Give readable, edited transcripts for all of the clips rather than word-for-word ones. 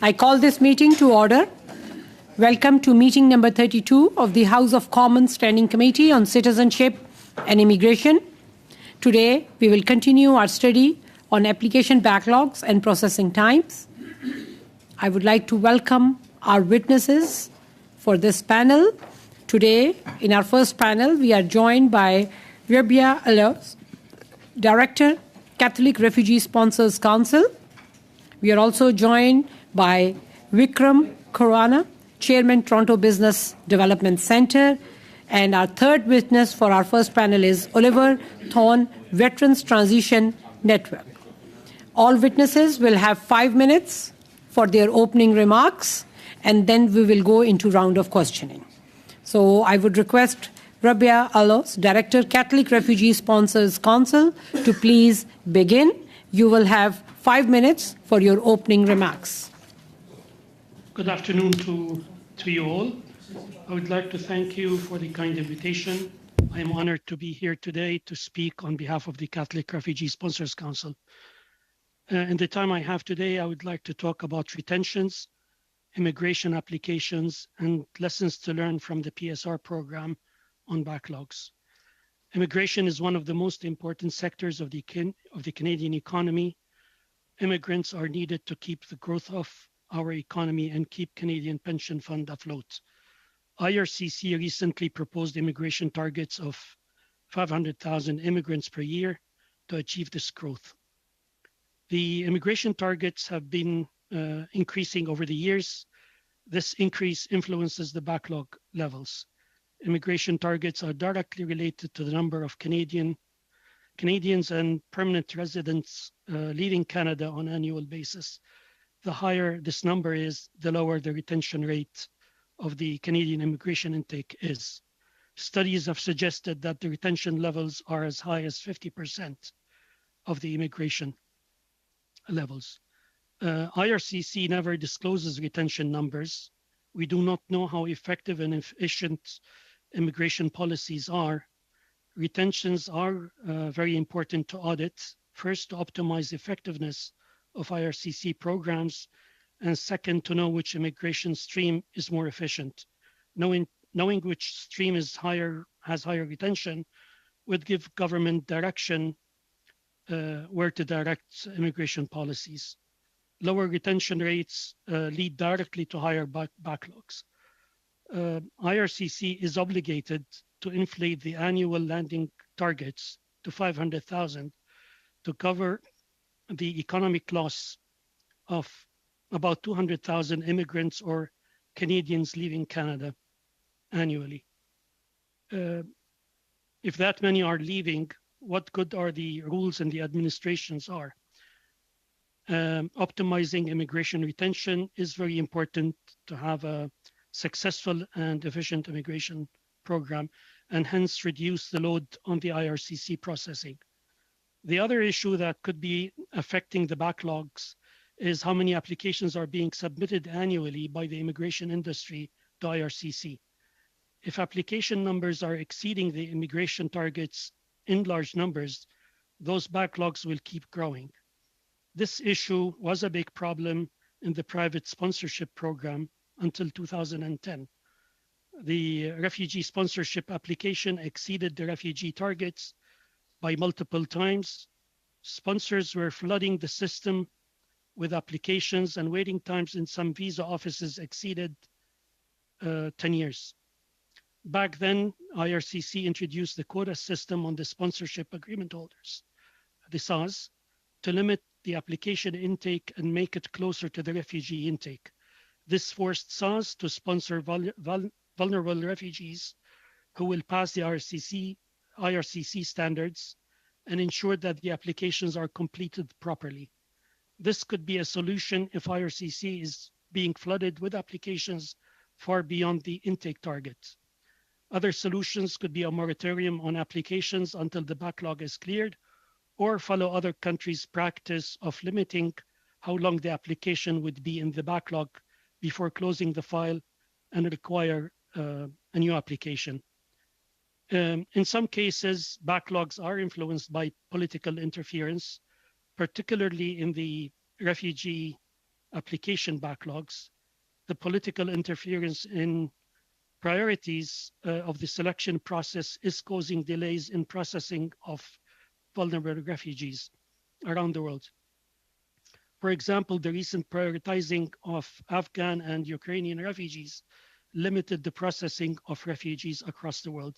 I call this meeting to order. Welcome to meeting number 32 of the House of Commons Standing Committee on Citizenship and Immigration. Today, we will continue our study on application backlogs and processing times. I would like to welcome our witnesses for this panel. Today, in our first panel, we are joined by Rabia Alos, Director, Catholic Refugee Sponsors Council. We are also joined by Vikram Khurana, Chairman, Toronto Business Development Centre. And our third witness for our first panel is Oliver Thorne, Veterans Transition Network. All witnesses will have 5 minutes for their opening remarks, and then we will go into round of questioning. So I would request Rabia Alos, Director, Catholic Refugee Sponsors Council, to please begin. You will have 5 minutes for your opening remarks. Good afternoon to you all. I would like to thank you for the kind invitation. I am honored to be here today to speak on behalf of the Catholic Refugee Sponsors Council. In the time I have today, I would like to talk about retentions, immigration applications, and lessons to learn from the PSR program on backlogs. Immigration is one of the most important sectors of the Canadian economy. Immigrants are needed to keep the growth of our economy and keep Canadian pension fund afloat. IRCC recently proposed immigration targets of 500,000 immigrants per year to achieve this growth. The immigration targets have been increasing over the years. This increase influences the backlog levels. Immigration targets are directly related to the number of Canadians and permanent residents leaving Canada on an annual basis. The higher this number is, the lower the retention rate of the Canadian immigration intake is. Studies have suggested that the retention levels are as high as 50% of the immigration levels. IRCC never discloses retention numbers. We do not know how effective and efficient immigration policies are. Retentions are very important to audit. First, to optimize effectiveness of IRCC programs, and second, to know which immigration stream is more efficient. Knowing which stream has higher retention would give government direction where to direct immigration policies. Lower retention rates lead directly to higher backlogs. IRCC is obligated to inflate the annual landing targets to 500,000 to cover the economic loss of about 200,000 immigrants or Canadians leaving Canada annually. If that many are leaving, what good are the rules and the administrations are? Optimizing immigration retention is very important to have a successful and efficient immigration program, and hence reduce the load on the IRCC processing. The other issue that could be affecting the backlogs is how many applications are being submitted annually by the immigration industry to IRCC. If application numbers are exceeding the immigration targets in large numbers, those backlogs will keep growing. This issue was a big problem in the private sponsorship program until 2010. The refugee sponsorship application exceeded the refugee targets by multiple times. Sponsors were flooding the system with applications, and waiting times in some visa offices exceeded 10 years. Back then, IRCC introduced the quota system on the sponsorship agreement holders, the SAS, to limit the application intake and make it closer to the refugee intake. This forced SAS to sponsor vulnerable refugees who will pass the IRCC standards and ensure that the applications are completed properly. This could be a solution if IRCC is being flooded with applications far beyond the intake target. Other solutions could be a moratorium on applications until the backlog is cleared, or follow other countries' practice of limiting how long the application would be in the backlog before closing the file and require a new application. In some cases, backlogs are influenced by political interference, particularly in the refugee application backlogs, the political interference in priorities of the selection process is causing delays in processing of vulnerable refugees around the world. For example, the recent prioritizing of Afghan and Ukrainian refugees limited the processing of refugees across the world.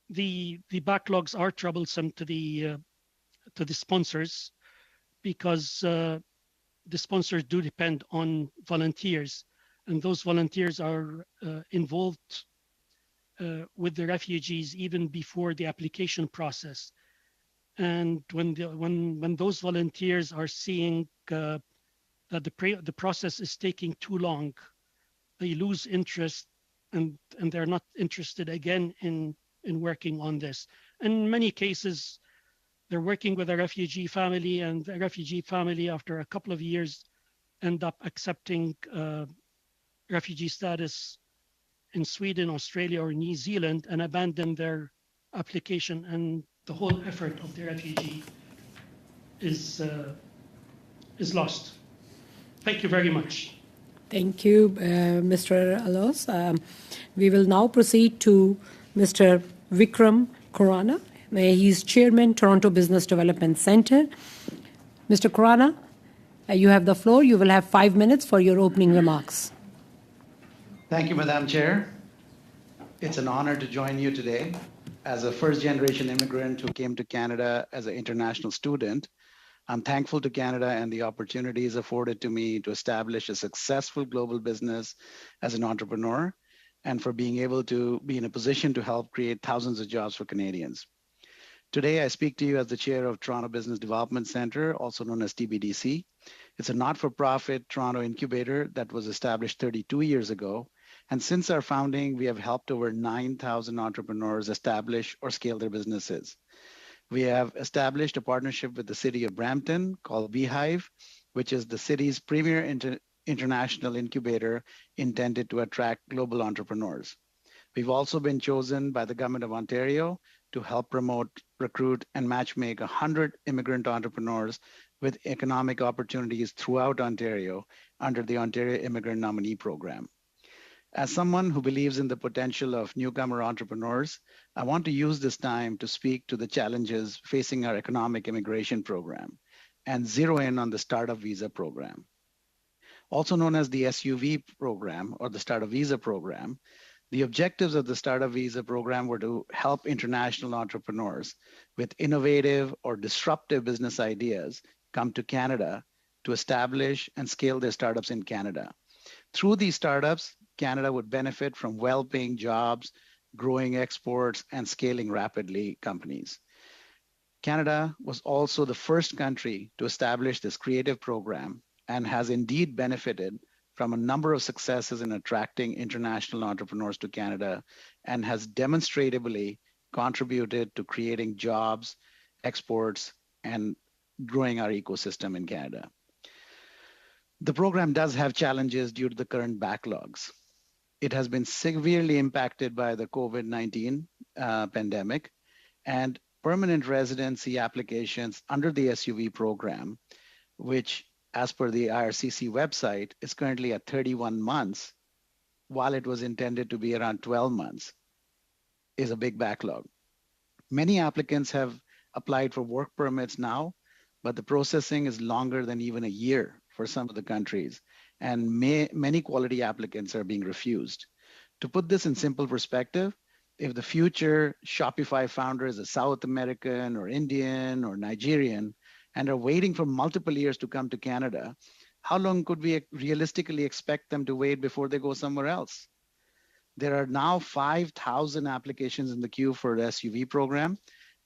The backlogs are troublesome to the sponsors because the sponsors do depend on volunteers, and those volunteers are involved with the refugees even before the application process. And when those volunteers are seeing that the process is taking too long, they lose interest and they're not interested again in working on this. In many cases, they're working with a refugee family, and the refugee family, after a couple of years, end up accepting refugee status in Sweden, Australia, or New Zealand and abandon their application, and the whole effort of the refugee is lost. Thank you very much. Thank you, Mr. Alos. We will now proceed to Mr. Vikram Khurana. He's Chairman, Toronto Business Development Centre. Mr. Khurana, you have the floor. You will have 5 minutes for your opening remarks. Thank you, Madam Chair. It's an honor to join you today. As a first-generation immigrant who came to Canada as an international student, I'm thankful to Canada and the opportunities afforded to me to establish a successful global business as an entrepreneur, and for being able to be in a position to help create thousands of jobs for Canadians. Today, I speak to you as the chair of Toronto Business Development Centre, also known as TBDC. It's a not-for-profit Toronto incubator that was established 32 years ago. And since our founding, we have helped over 9,000 entrepreneurs establish or scale their businesses. We have established a partnership with the city of Brampton called Beehive, which is the city's premier international incubator intended to attract global entrepreneurs. We've also been chosen by the Government of Ontario to help promote, recruit, and matchmake 100 immigrant entrepreneurs with economic opportunities throughout Ontario under the Ontario Immigrant Nominee Program. As someone who believes in the potential of newcomer entrepreneurs, I want to use this time to speak to the challenges facing our economic immigration program and zero in on the Startup Visa program. Also known as the SUV program or the Startup Visa program, the objectives of the Startup Visa program were to help international entrepreneurs with innovative or disruptive business ideas come to Canada to establish and scale their startups in Canada. Through these startups, Canada would benefit from well-paying jobs, growing exports, and scaling rapidly companies. Canada was also the first country to establish this creative program and has indeed benefited from a number of successes in attracting international entrepreneurs to Canada and has demonstratively contributed to creating jobs, exports, and growing our ecosystem in Canada. The program does have challenges due to the current backlogs. It has been severely impacted by the COVID-19 pandemic, and permanent residency applications under the SUV program, which as per the IRCC website is currently at 31 months, while it was intended to be around 12 months, is a big backlog. Many applicants have applied for work permits now, but the processing is longer than even a year for some of the countries, and many quality applicants are being refused. To put this in simple perspective, if the future Shopify founder is a South American or Indian or Nigerian and are waiting for multiple years to come to Canada, how long could we realistically expect them to wait before they go somewhere else? There are now 5,000 applications in the queue for the SUV program,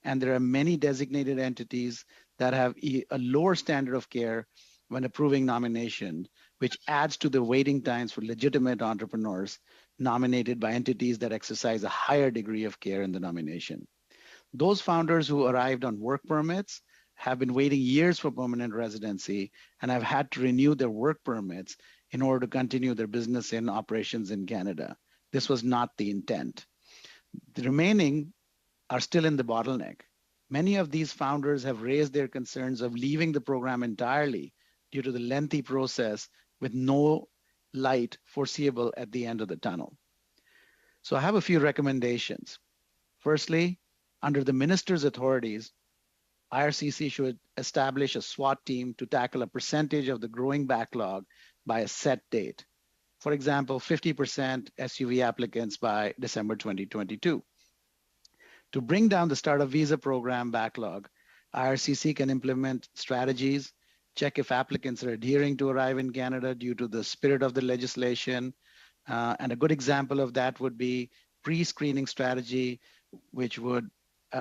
and there are many designated entities that have a lower standard of care when approving nomination, which adds to the waiting times for legitimate entrepreneurs nominated by entities that exercise a higher degree of care in the nomination. Those founders who arrived on work permits have been waiting years for permanent residency and have had to renew their work permits in order to continue their business and operations in Canada. This was not the intent. The remaining are still in the bottleneck. Many of these founders have raised their concerns of leaving the program entirely due to the lengthy process with no light foreseeable at the end of the tunnel. So I have a few recommendations. Firstly, under the minister's authorities, IRCC should establish a SWAT team to tackle a percentage of the growing backlog by a set date. For example, 50% SUV applicants by December 2022. To bring down the startup visa program backlog, IRCC can implement strategies, check if applicants are adhering to arrive in Canada due to the spirit of the legislation. And a good example of that would be pre-screening strategy, which would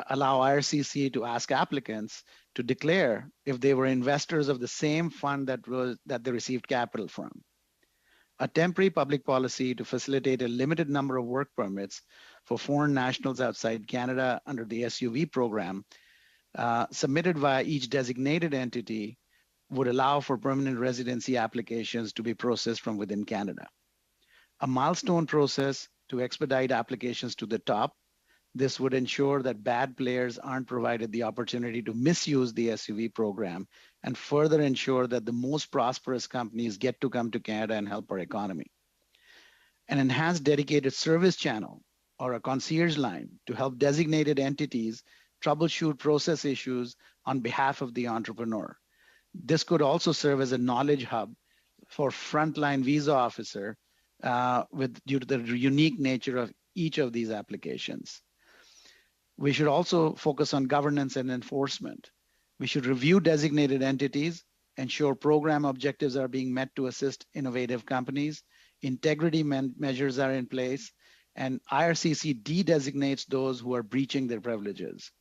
allow IRCC to ask applicants to declare if they were investors of the same fund that they received capital from. A temporary public policy to facilitate a limited number of work permits for foreign nationals outside Canada under the SUV program, submitted via each designated entity, would allow for permanent residency applications to be processed from within Canada. A milestone process to expedite applications to the top. This would ensure that bad players aren't provided the opportunity to misuse the SUV program and further ensure that the most prosperous companies get to come to Canada and help our economy. An enhanced dedicated service channel or a concierge line to help designated entities troubleshoot process issues on behalf of the entrepreneur. This could also serve as a knowledge hub for frontline visa officer due to the unique nature of each of these applications. We should also focus on governance and enforcement. We should review designated entities, ensure program objectives are being met to assist innovative companies, integrity measures are in place, and IRCC de-designates those who are breaching their privileges.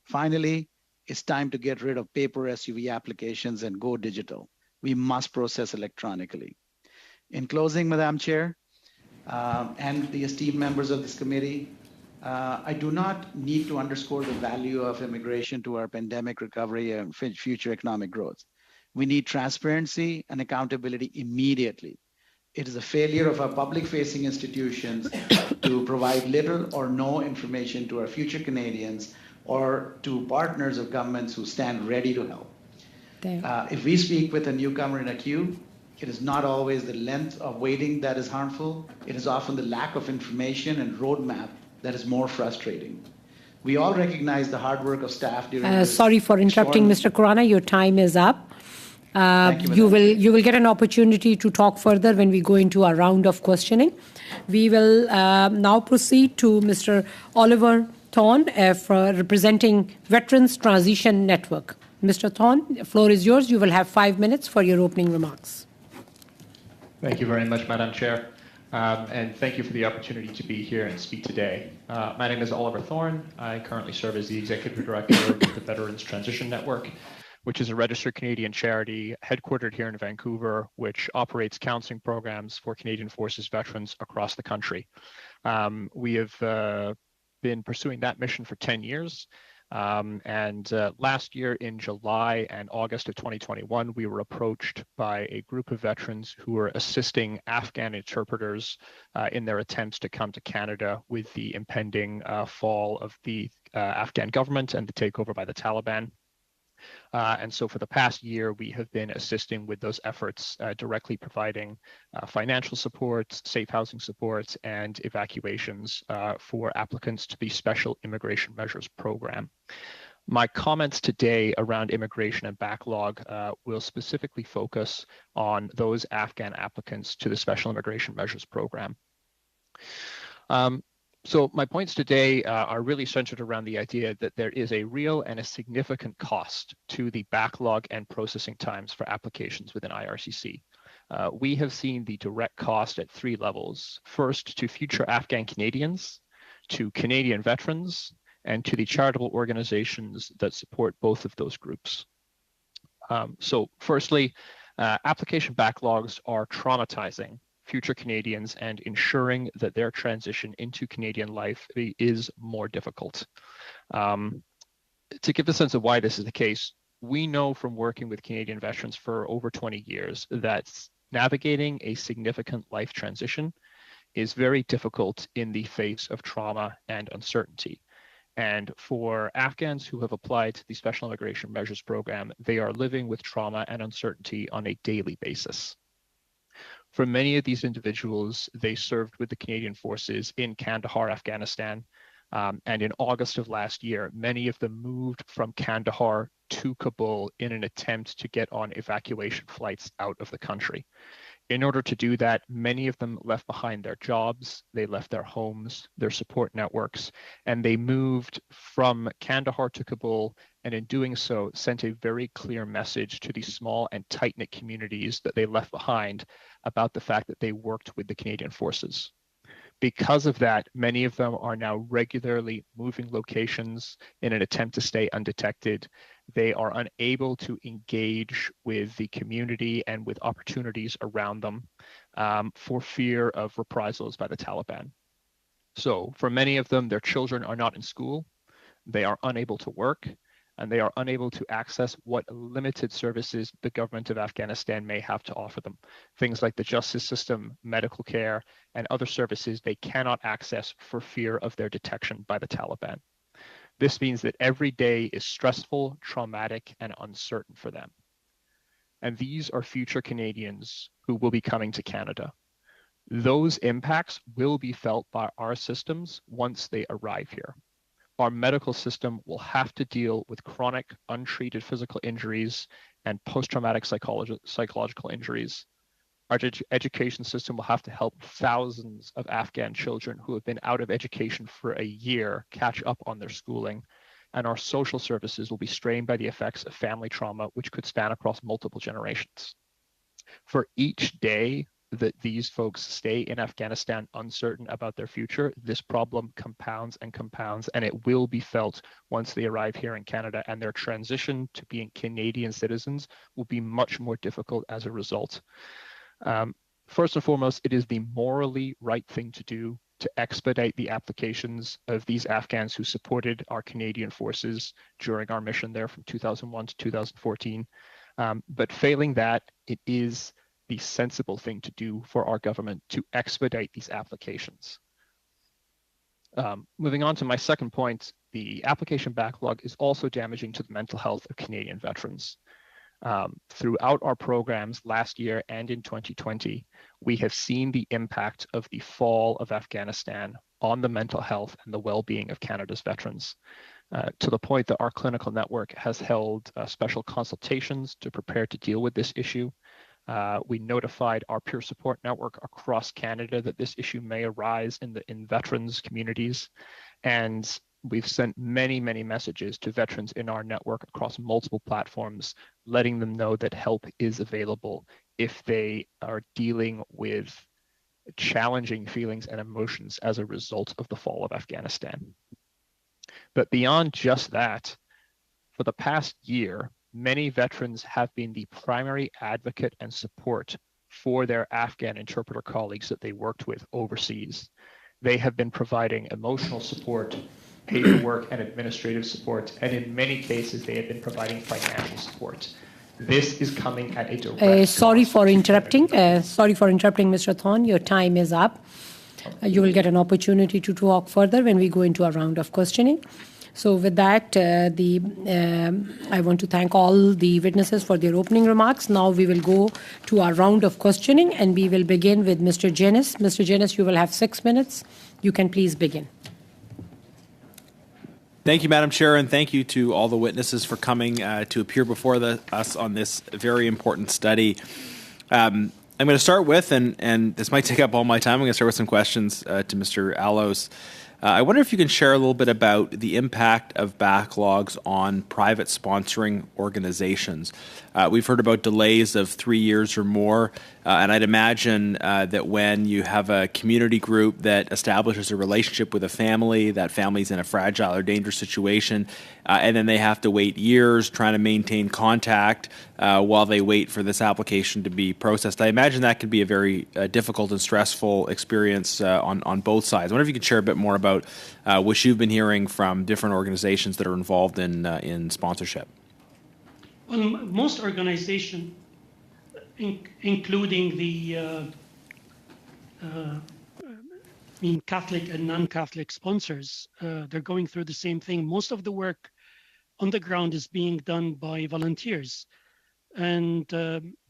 Finally, it's time to get rid of paper SUV applications and go digital. We must process electronically. In closing, Madam Chair, and the esteemed members of this committee, I do not need to underscore the value of immigration to our pandemic recovery and future economic growth. We need transparency and accountability immediately. It is a failure of our public-facing institutions to provide little or no information to our future Canadians or to partners of governments who stand ready to help. If we speak with a newcomer in a queue, it is not always the length of waiting that is harmful. It is often the lack of information and roadmap that is more frustrating. We all recognize the hard work of staff during sorry for interrupting, Mr. Khurana. Your time is up. You will get an opportunity to talk further when we go into our round of questioning. We will now proceed to Mr. Oliver Thorne, representing Veterans Transition Network. Mr. Thorne, the floor is yours. You will have 5 minutes for your opening remarks. Thank you very much, Madam Chair. And thank you for the opportunity to be here and speak today. My name is Oliver Thorne. I currently serve as the Executive Director of the Veterans Transition Network, which is a registered Canadian charity headquartered here in Vancouver, which operates counseling programs for Canadian Forces veterans across the country. We have been pursuing that mission for 10 years. Last year in July and August of 2021, we were approached by a group of veterans who were assisting Afghan interpreters in their attempts to come to Canada with the impending fall of the Afghan government and the takeover by the Taliban. And so for the past year, we have been assisting with those efforts, directly providing financial support, safe housing support, and evacuations for applicants to the Special Immigration Measures Program. My comments today around immigration and backlog will specifically focus on those Afghan applicants to the Special Immigration Measures Program. So my points today are really centered around the idea that there is a real and a significant cost to the backlog and processing times for applications within IRCC. We have seen the direct cost at 3 levels. First, to future Afghan Canadians, to Canadian veterans, and to the charitable organizations that support both of those groups. So firstly, application backlogs are traumatizing future Canadians and ensuring that their transition into Canadian life is more difficult. To give a sense of why this is the case, we know from working with Canadian veterans for over 20 years that navigating a significant life transition is very difficult in the face of trauma and uncertainty. And for Afghans who have applied to the Special Immigration Measures Program, they are living with trauma and uncertainty on a daily basis. For many of these individuals, they served with the Canadian Forces in Kandahar, Afghanistan. And in August of last year, many of them moved from Kandahar to Kabul in an attempt to get on evacuation flights out of the country. In order to do that, many of them left behind their jobs, they left their homes, their support networks, and they moved from Kandahar to Kabul, and in doing so, sent a very clear message to the small and tight-knit communities that they left behind about the fact that they worked with the Canadian Forces. Because of that, many of them are now regularly moving locations in an attempt to stay undetected. They are unable to engage with the community and with opportunities around them for fear of reprisals by the Taliban. So for many of them, their children are not in school, they are unable to work, and they are unable to access what limited services the government of Afghanistan may have to offer them. Things like the justice system, medical care, and other services they cannot access for fear of their detection by the Taliban. This means that every day is stressful, traumatic, and uncertain for them. And these are future Canadians who will be coming to Canada. Those impacts will be felt by our systems once they arrive here. Our medical system will have to deal with chronic, untreated physical injuries and post-traumatic psychological injuries. Our education system will have to help thousands of Afghan children who have been out of education for a year catch up on their schooling. And our social services will be strained by the effects of family trauma, which could span across multiple generations. For each day that these folks stay in Afghanistan uncertain about their future, this problem compounds and compounds, and it will be felt once they arrive here in Canada, and their transition to being Canadian citizens will be much more difficult as a result. First and foremost, it is the morally right thing to do to expedite the applications of these Afghans who supported our Canadian forces during our mission there from 2001 to 2014. But failing that, it is the sensible thing to do for our government to expedite these applications. Moving on to my second point, the application backlog is also damaging to the mental health of Canadian veterans. Throughout our programs last year and in 2020, we have seen the impact of the fall of Afghanistan on the mental health and the well-being of Canada's veterans, to the point that our clinical network has held special consultations to prepare to deal with this issue. We notified our peer support network across Canada that this issue may arise in veterans communities. And we've sent many, many messages to veterans in our network across multiple platforms, letting them know that help is available if they are dealing with challenging feelings and emotions as a result of the fall of Afghanistan. But beyond just that, for the past year, many veterans have been the primary advocate and support for their Afghan interpreter colleagues that they worked with overseas. They have been providing emotional support, paperwork and administrative support, and in many cases, they have been providing financial support. This is coming at a direct Sorry for interrupting. Sorry for interrupting, Mr. Thorne. Your time is up. You will get an opportunity to talk further when we go into a round of questioning. So with that, I want to thank all the witnesses for their opening remarks. Now we will go to our round of questioning, and we will begin with Mr. Jenis. Mr. Jenis, you will have 6 minutes. You can please begin. Thank you, Madam Chair, and thank you to all the witnesses for coming to appear before us on this very important study. I'm going to start with, and this might take up all my time, I'm going to start with some questions to Mr. Allos. I wonder if you can share a little bit about the impact of backlogs on private sponsoring organizations. We've heard about delays of 3 years or more, and I'd imagine that when you have a community group that establishes a relationship with a family, that family's in a fragile or dangerous situation, and then they have to wait years trying to maintain contact while they wait for this application to be processed. I imagine that could be a very difficult and stressful experience on both sides. I wonder if you could share a bit more about what you've been hearing from different organizations that are involved in sponsorship. Well, most organizations, including the mean, Catholic and non-Catholic sponsors, they're going through the same thing. Most of the work on the ground is being done by volunteers. And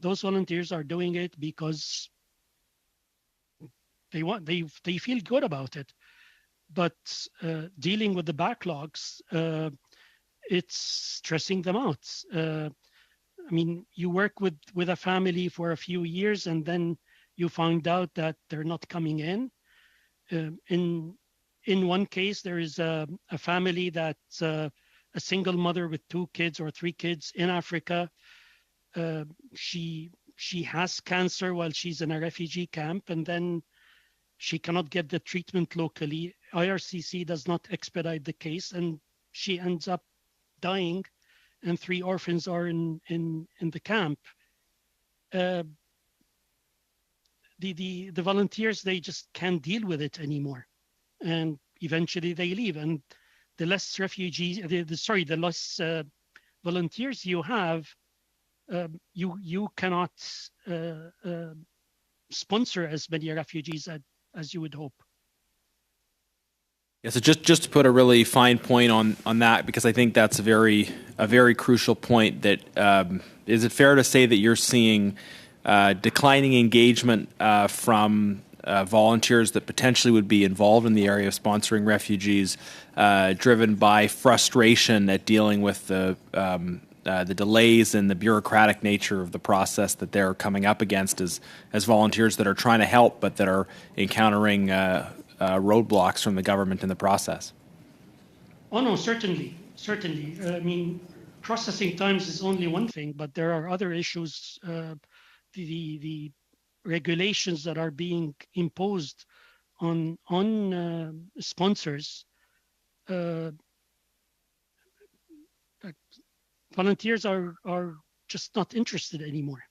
those volunteers are doing it because they feel good about it. But dealing with the backlogs, it's stressing them out. I mean, you work with a family for a few years and then you find out that they're not coming in. In one case, there is a family that's a single mother with 2 kids or 3 kids in Africa. She has cancer while she's in a refugee camp, and then she cannot get the treatment locally. IRCC does not expedite the case, and she ends up dying, and 3 orphans are in the camp. The volunteers, they just can't deal with it anymore, and eventually they leave. And the less refugees, the less volunteers you have, you cannot sponsor as many refugees as you would hope. Yeah, so just to put a really fine point on that, because I think that's a very crucial point. That is it fair to say that you're seeing declining engagement from volunteers that potentially would be involved in the area of sponsoring refugees, driven by frustration at dealing with the delays and the bureaucratic nature of the process that they're coming up against as volunteers that are trying to help but that are encountering roadblocks from the government in the process? Oh no, certainly. I mean, processing times is only one thing, but there are other issues. The regulations that are being imposed on sponsors. Volunteers are just not interested anymore.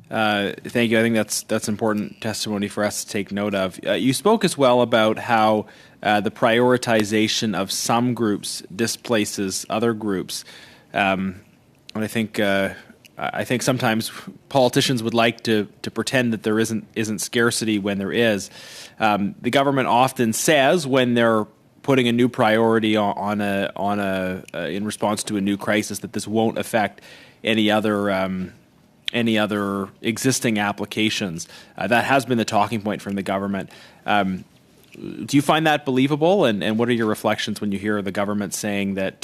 Thank you. I think that's important testimony for us to take note of. You spoke as well about how the prioritization of some groups displaces other groups, and I think sometimes politicians would like to pretend that there isn't scarcity when there is. The government often says when they're putting a new priority on in response to a new crisis that this won't affect any other existing applications. That has been the talking point from the government. Do you find that believable? And what are your reflections when you hear the government saying that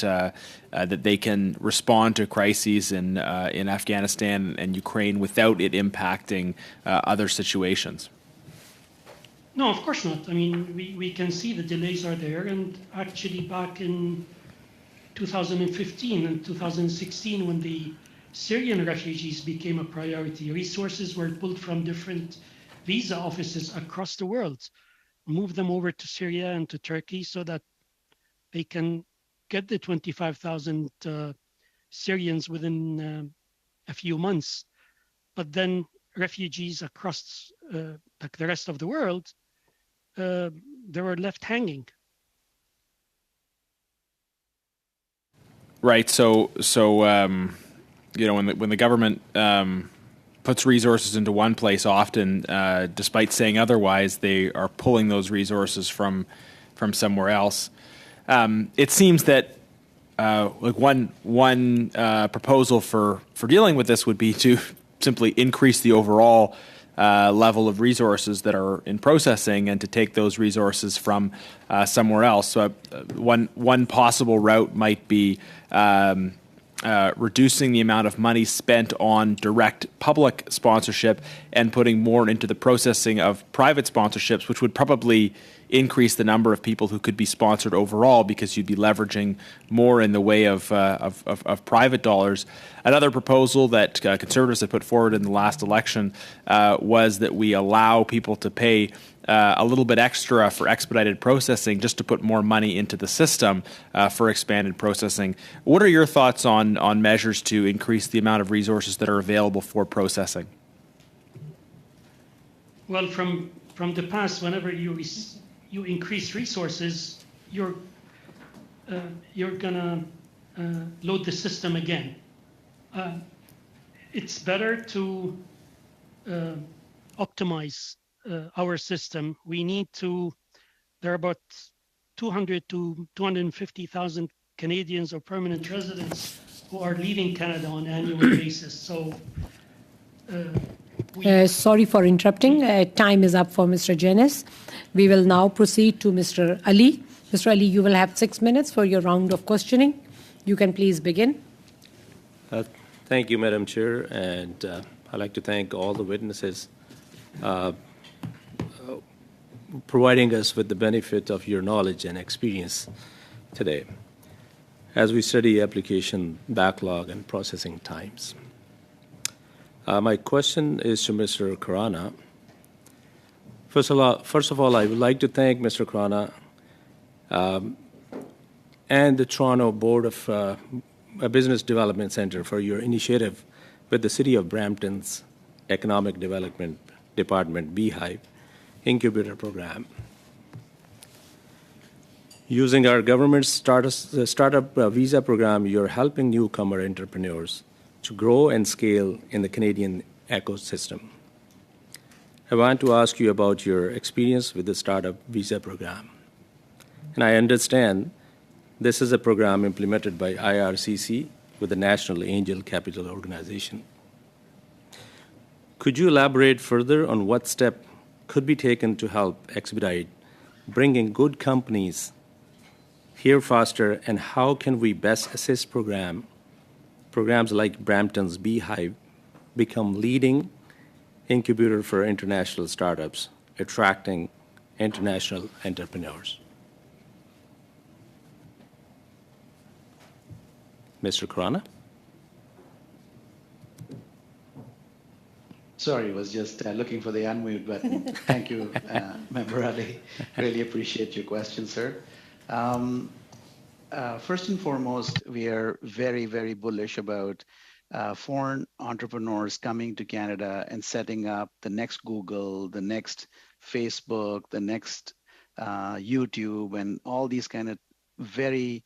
that they can respond to crises in Afghanistan and Ukraine without it impacting other situations? No, of course not. I mean, we can see the delays are there. And actually back in 2015 and 2016, when the Syrian refugees became a priority, resources were pulled from different visa offices across the world, move them over to Syria and to Turkey so that they can get the 25,000 Syrians within a few months. But then refugees across like the rest of the world, they were left hanging. Right. So you know, when the government puts resources into one place, often, despite saying otherwise, they are pulling those resources from somewhere else. It seems that like one proposal for dealing with this would be to simply increase the overall level of resources that are in processing and to take those resources from somewhere else. So one possible route might be reducing the amount of money spent on direct public sponsorship and putting more into the processing of private sponsorships, which would probably increase the number of people who could be sponsored overall because you'd be leveraging more in the way of private dollars. Another proposal that Conservatives had put forward in the last election was that we allow people to pay a little bit extra for expedited processing just to put more money into the system for expanded processing. What are your thoughts on measures to increase the amount of resources that are available for processing? Well, from the past, whenever you increase resources, you're gonna load the system again. It's better to optimize our system, we need to, there are about 200 to 250,000 Canadians or permanent residents who are leaving Canada on an annual basis. So sorry for interrupting. Time is up for Mr. Jenis. We will now proceed to Mr. Ali. Mr. Ali, you will have 6 minutes for your round of questioning. You can please begin. Thank you, Madam Chair, and I'd like to thank all the witnesses providing us with the benefit of your knowledge and experience today as we study application backlog and processing times. My question is to Mr. Khurana. First of all, I would like to thank Mr. Khurana and the Toronto Board of Business Development Center for your initiative with the City of Brampton's Economic Development Department Beehive Incubator Program. Using our government's startup visa program, you're helping newcomer entrepreneurs to grow and scale in the Canadian ecosystem. I want to ask you about your experience with the startup visa program. And I understand this is a program implemented by IRCC with the National Angel Capital Organization. Could you elaborate further on what step could be taken to help expedite bringing good companies here faster, and how can we best assist programs like Brampton's Beehive become leading incubator for international startups, attracting international entrepreneurs? Mr. Khurana? Sorry, was just looking for the unmute button. Thank you, Member Ali. Really appreciate your question, sir. First and foremost, we are very, very bullish about foreign entrepreneurs coming to Canada and setting up the next Google, the next Facebook, the next YouTube, and all these kind of very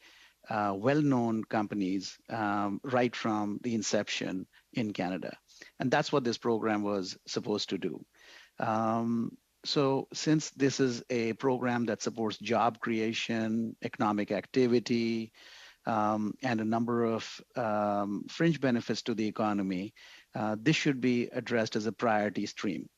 well-known companies right from the inception in Canada. And that's what this program was supposed to do. So since this is a program that supports job creation, economic activity, and a number of fringe benefits to the economy, this should be addressed as a priority stream.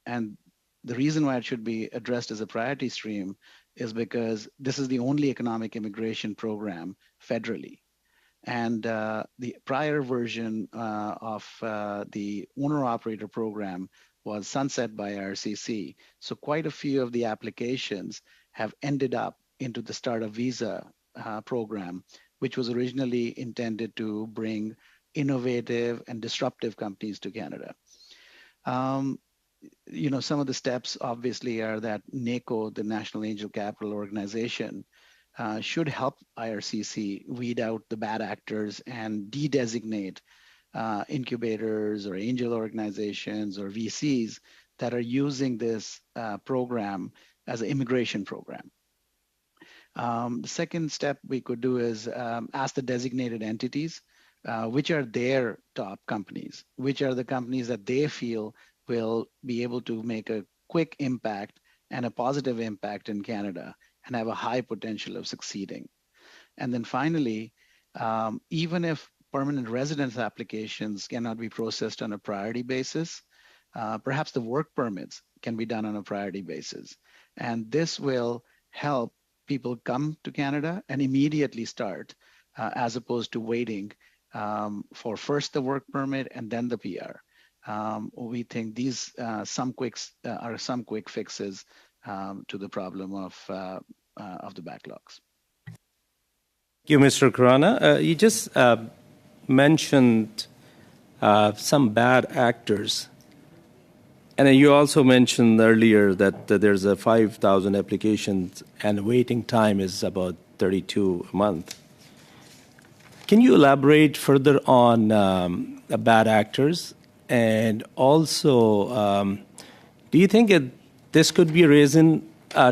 And the reason why it should be addressed as a priority stream is because this is the only economic immigration program federally. And the prior version of the owner-operator program was sunset by RCC. So quite a few of the applications have ended up into the startup visa program, which was originally intended to bring innovative and disruptive companies to Canada. You know, some of the steps obviously are that NACO, the National Angel Capital Organization, should help IRCC weed out the bad actors and de-designate incubators or angel organizations or VCs that are using this program as an immigration program. The second step we could do is ask the designated entities, which are their top companies, which are the companies that they feel will be able to make a quick impact and a positive impact in Canada and have a high potential of succeeding. And then finally, even if permanent residence applications cannot be processed on a priority basis, perhaps the work permits can be done on a priority basis. And this will help people come to Canada and immediately start, as opposed to waiting for first the work permit and then the PR. We think these are some quick fixes to the problem of the backlogs. Thank you, Mr. Khurana. You just mentioned some bad actors. And you also mentioned earlier that there's a 5,000 applications and waiting time is about 32 a month. Can you elaborate further on bad actors? And also, do you think this could be a reason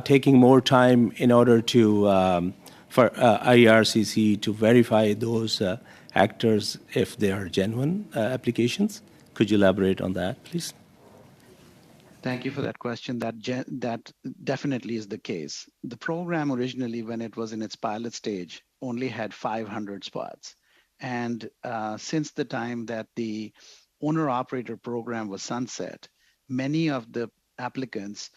taking more time in order to for IRCC to verify those actors if they are genuine applications? Could you elaborate on that, please? Thank you for that question. That definitely is the case. The program originally, when it was in its pilot stage, only had 500 spots. And since the time that the owner-operator program was sunset, many of the applicants,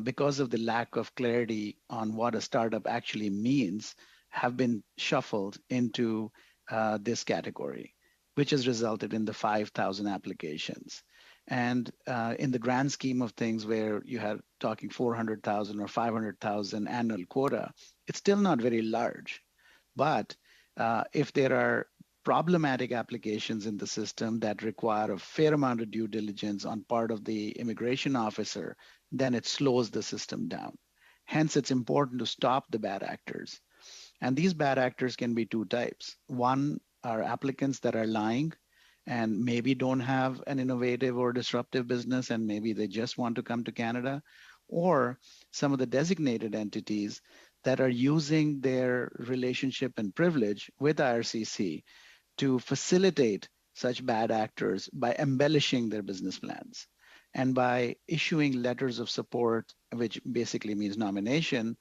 because of the lack of clarity on what a startup actually means, have been shuffled into this category, which has resulted in the 5,000 applications. And in the grand scheme of things, where you had talking 400,000 or 500,000 annual quota, it's still not very large. But if there are problematic applications in the system that require a fair amount of due diligence on part of the immigration officer, then it slows the system down. Hence, it's important to stop the bad actors. And these bad actors can be two types. One are applicants that are lying and maybe don't have an innovative or disruptive business, and maybe they just want to come to Canada, or some of the designated entities that are using their relationship and privilege with IRCC to facilitate such bad actors by embellishing their business plans and by issuing letters of support, which basically means nomination,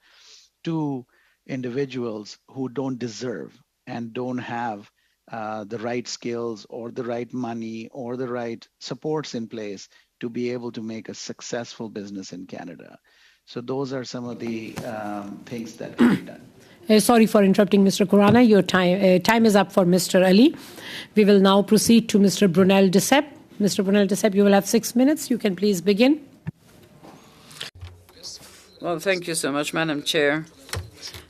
to individuals who don't deserve and don't have the right skills or the right money or the right supports in place to be able to make a successful business in Canada. So those are some of the things that can be done. Sorry for interrupting, Mr. Khurana. Your time is up for Mr. Ali. We will now proceed to Mr. Brunel Decep. Mr. Brunel Decep, you will have 6 minutes. You can please begin. Well, thank you so much, Madam Chair.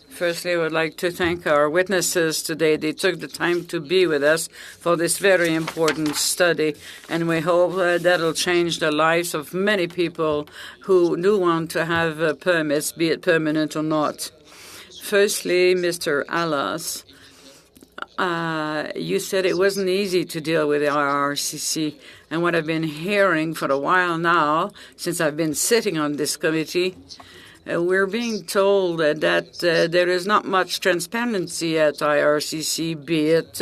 Firstly, I would like to thank our witnesses today. They took the time to be with us for this very important study, and we hope that'll change the lives of many people who do want to have permits, be it permanent or not. Firstly, Mr. Alas, you said it wasn't easy to deal with the IRCC, and what I've been hearing for a while now, since I've been sitting on this committee, we're being told that there is not much transparency at IRCC, be it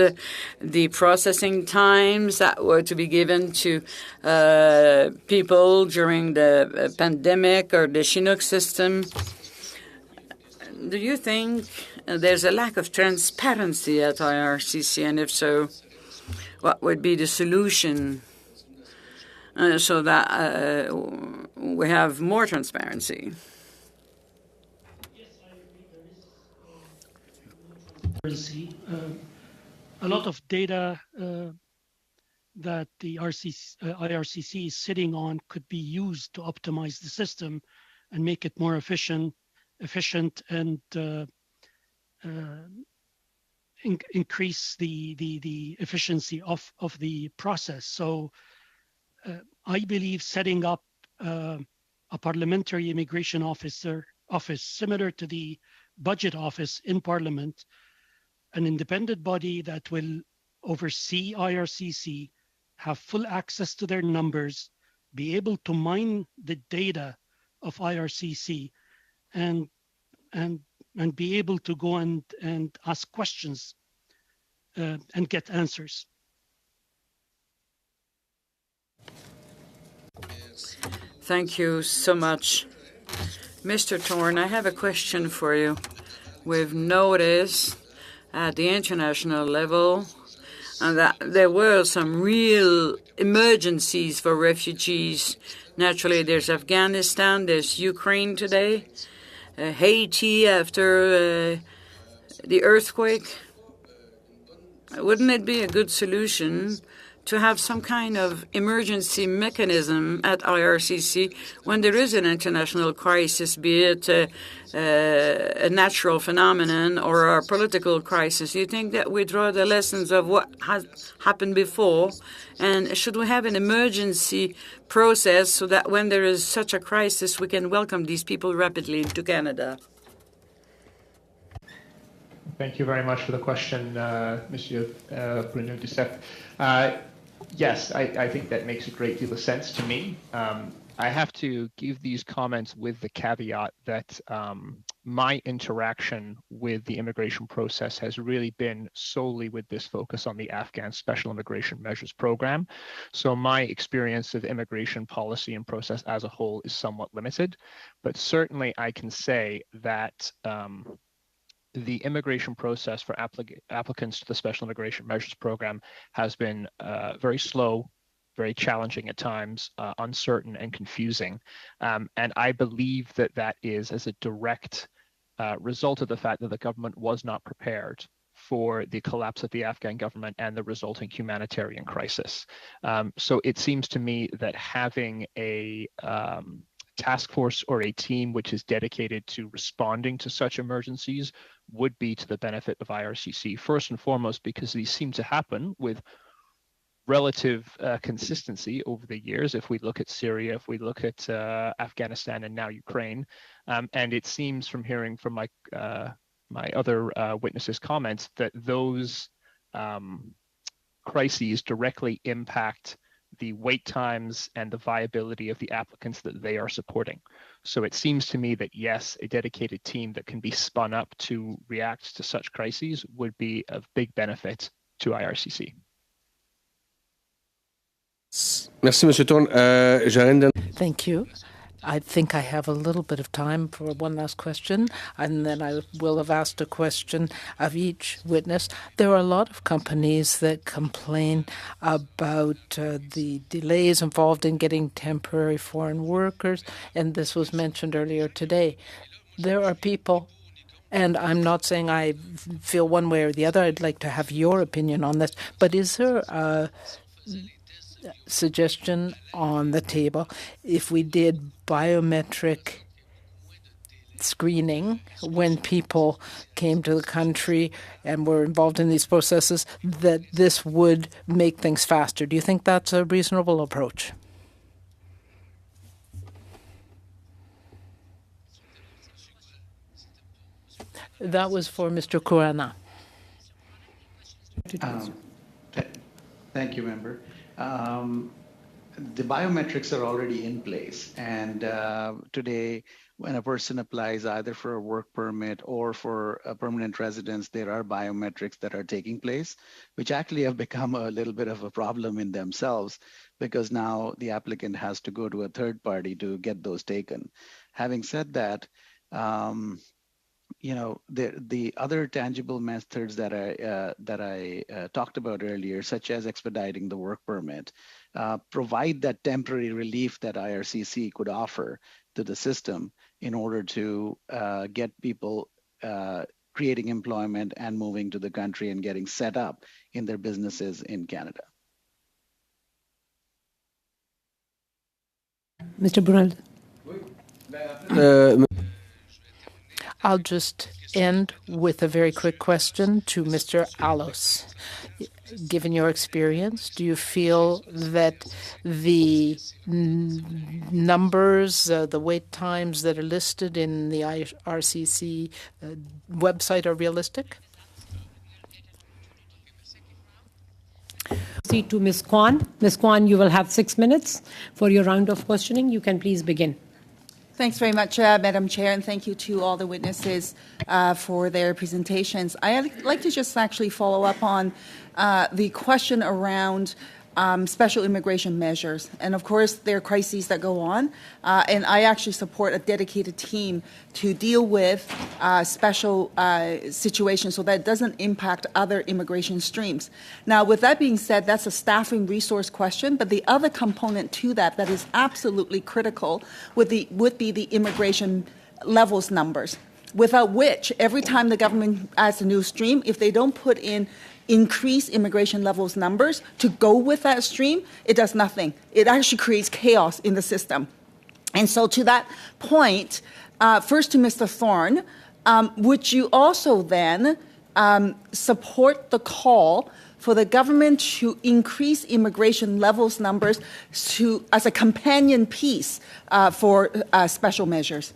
the processing times that were to be given to people during the pandemic or the Chinook system. Do you think there's a lack of transparency at IRCC, and if so, what would be the solution so that we have more transparency? A lot of data that the IRCC is sitting on could be used to optimize the system and make it more efficient and increase the efficiency of the process. So I believe setting up a parliamentary immigration office similar to the budget office in Parliament, an independent body that will oversee IRCC, have full access to their numbers, be able to mine the data of IRCC, and be able to go and ask questions and get answers. Thank you so much. Mr. Thorne, I have a question for you. We've noticed at the international level that there were some real emergencies for refugees. Naturally, there's Afghanistan, there's Ukraine today, Haiti after the earthquake. Wouldn't it be a good solution to have some kind of emergency mechanism at IRCC when there is an international crisis, be it a natural phenomenon or a political crisis? Do you think that we draw the lessons of what has happened before? And should we have an emergency process so that when there is such a crisis, we can welcome these people rapidly into Canada? Thank you very much for the question, Monsieur Bruno-Duceppe. Yes, I think that makes a great deal of sense to me. I have to give these comments with the caveat that my interaction with the immigration process has really been solely with this focus on the Afghan Special Immigration Measures Program. So my experience of immigration policy and process as a whole is somewhat limited, but certainly I can say that the immigration process for applicants to the Special Immigration Measures Program has been very slow, very challenging at times, uncertain and confusing. And I believe that that is as a direct result of the fact that the government was not prepared for the collapse of the Afghan government and the resulting humanitarian crisis. So it seems to me that having a task force or a team which is dedicated to responding to such emergencies would be to the benefit of IRCC, first and foremost, because these seem to happen with relative consistency over the years. If we look at Syria, if we look at Afghanistan and now Ukraine, and it seems from hearing from my other witnesses' comments that those crises directly impact the wait times and the viability of the applicants that they are supporting. So it seems to me that yes, a dedicated team that can be spun up to react to such crises would be of big benefit to IRCC. Merci, Monsieur Thorne. Thank you. I think I have a little bit of time for one last question, and then I will have asked a question of each witness. There are a lot of companies that complain about the delays involved in getting temporary foreign workers, and this was mentioned earlier today. There are people, and I'm not saying I feel one way or the other. I'd like to have your opinion on this, but is there a suggestion on the table if we did biometric screening when people came to the country and were involved in these processes, that this would make things faster? Do you think that's a reasonable approach? That was for Mr. Kurana. Thank you, Member. The biometrics are already in place, and today when a person applies either for a work permit or for a permanent residence, there are biometrics that are taking place, which actually have become a little bit of a problem in themselves, because now the applicant has to go to a third party to get those taken. Having said that, the other tangible methods that I talked about earlier, such as expediting the work permit, provide that temporary relief that IRCC could offer to the system in order to get people creating employment and moving to the country and getting set up in their businesses in Canada. Mr. Brunel. I'll just end with a very quick question to Mr. Alos. Given your experience, do you feel that the numbers, the wait times that are listed in the IRCC website are realistic? Proceed to Ms. Kwan. Ms. Kwan, you will have 6 minutes for your round of questioning. You can please begin. Thanks very much, Madam Chair, and thank you to all the witnesses for their presentations. I'd like to just actually follow up on the question around special immigration measures. And of course, there are crises that go on, and I actually support a dedicated team to deal with special situations so that it doesn't impact other immigration streams. Now, with that being said, that's a staffing resource question, but the other component to that that is absolutely critical would be the immigration levels numbers, without which every time the government adds a new stream, if they don't put in increase immigration levels numbers to go with that stream, it does nothing. It actually creates chaos in the system. And so to that point, first to Mr. Thorne, would you also then support the call for the government to increase immigration levels numbers as a companion piece for special measures?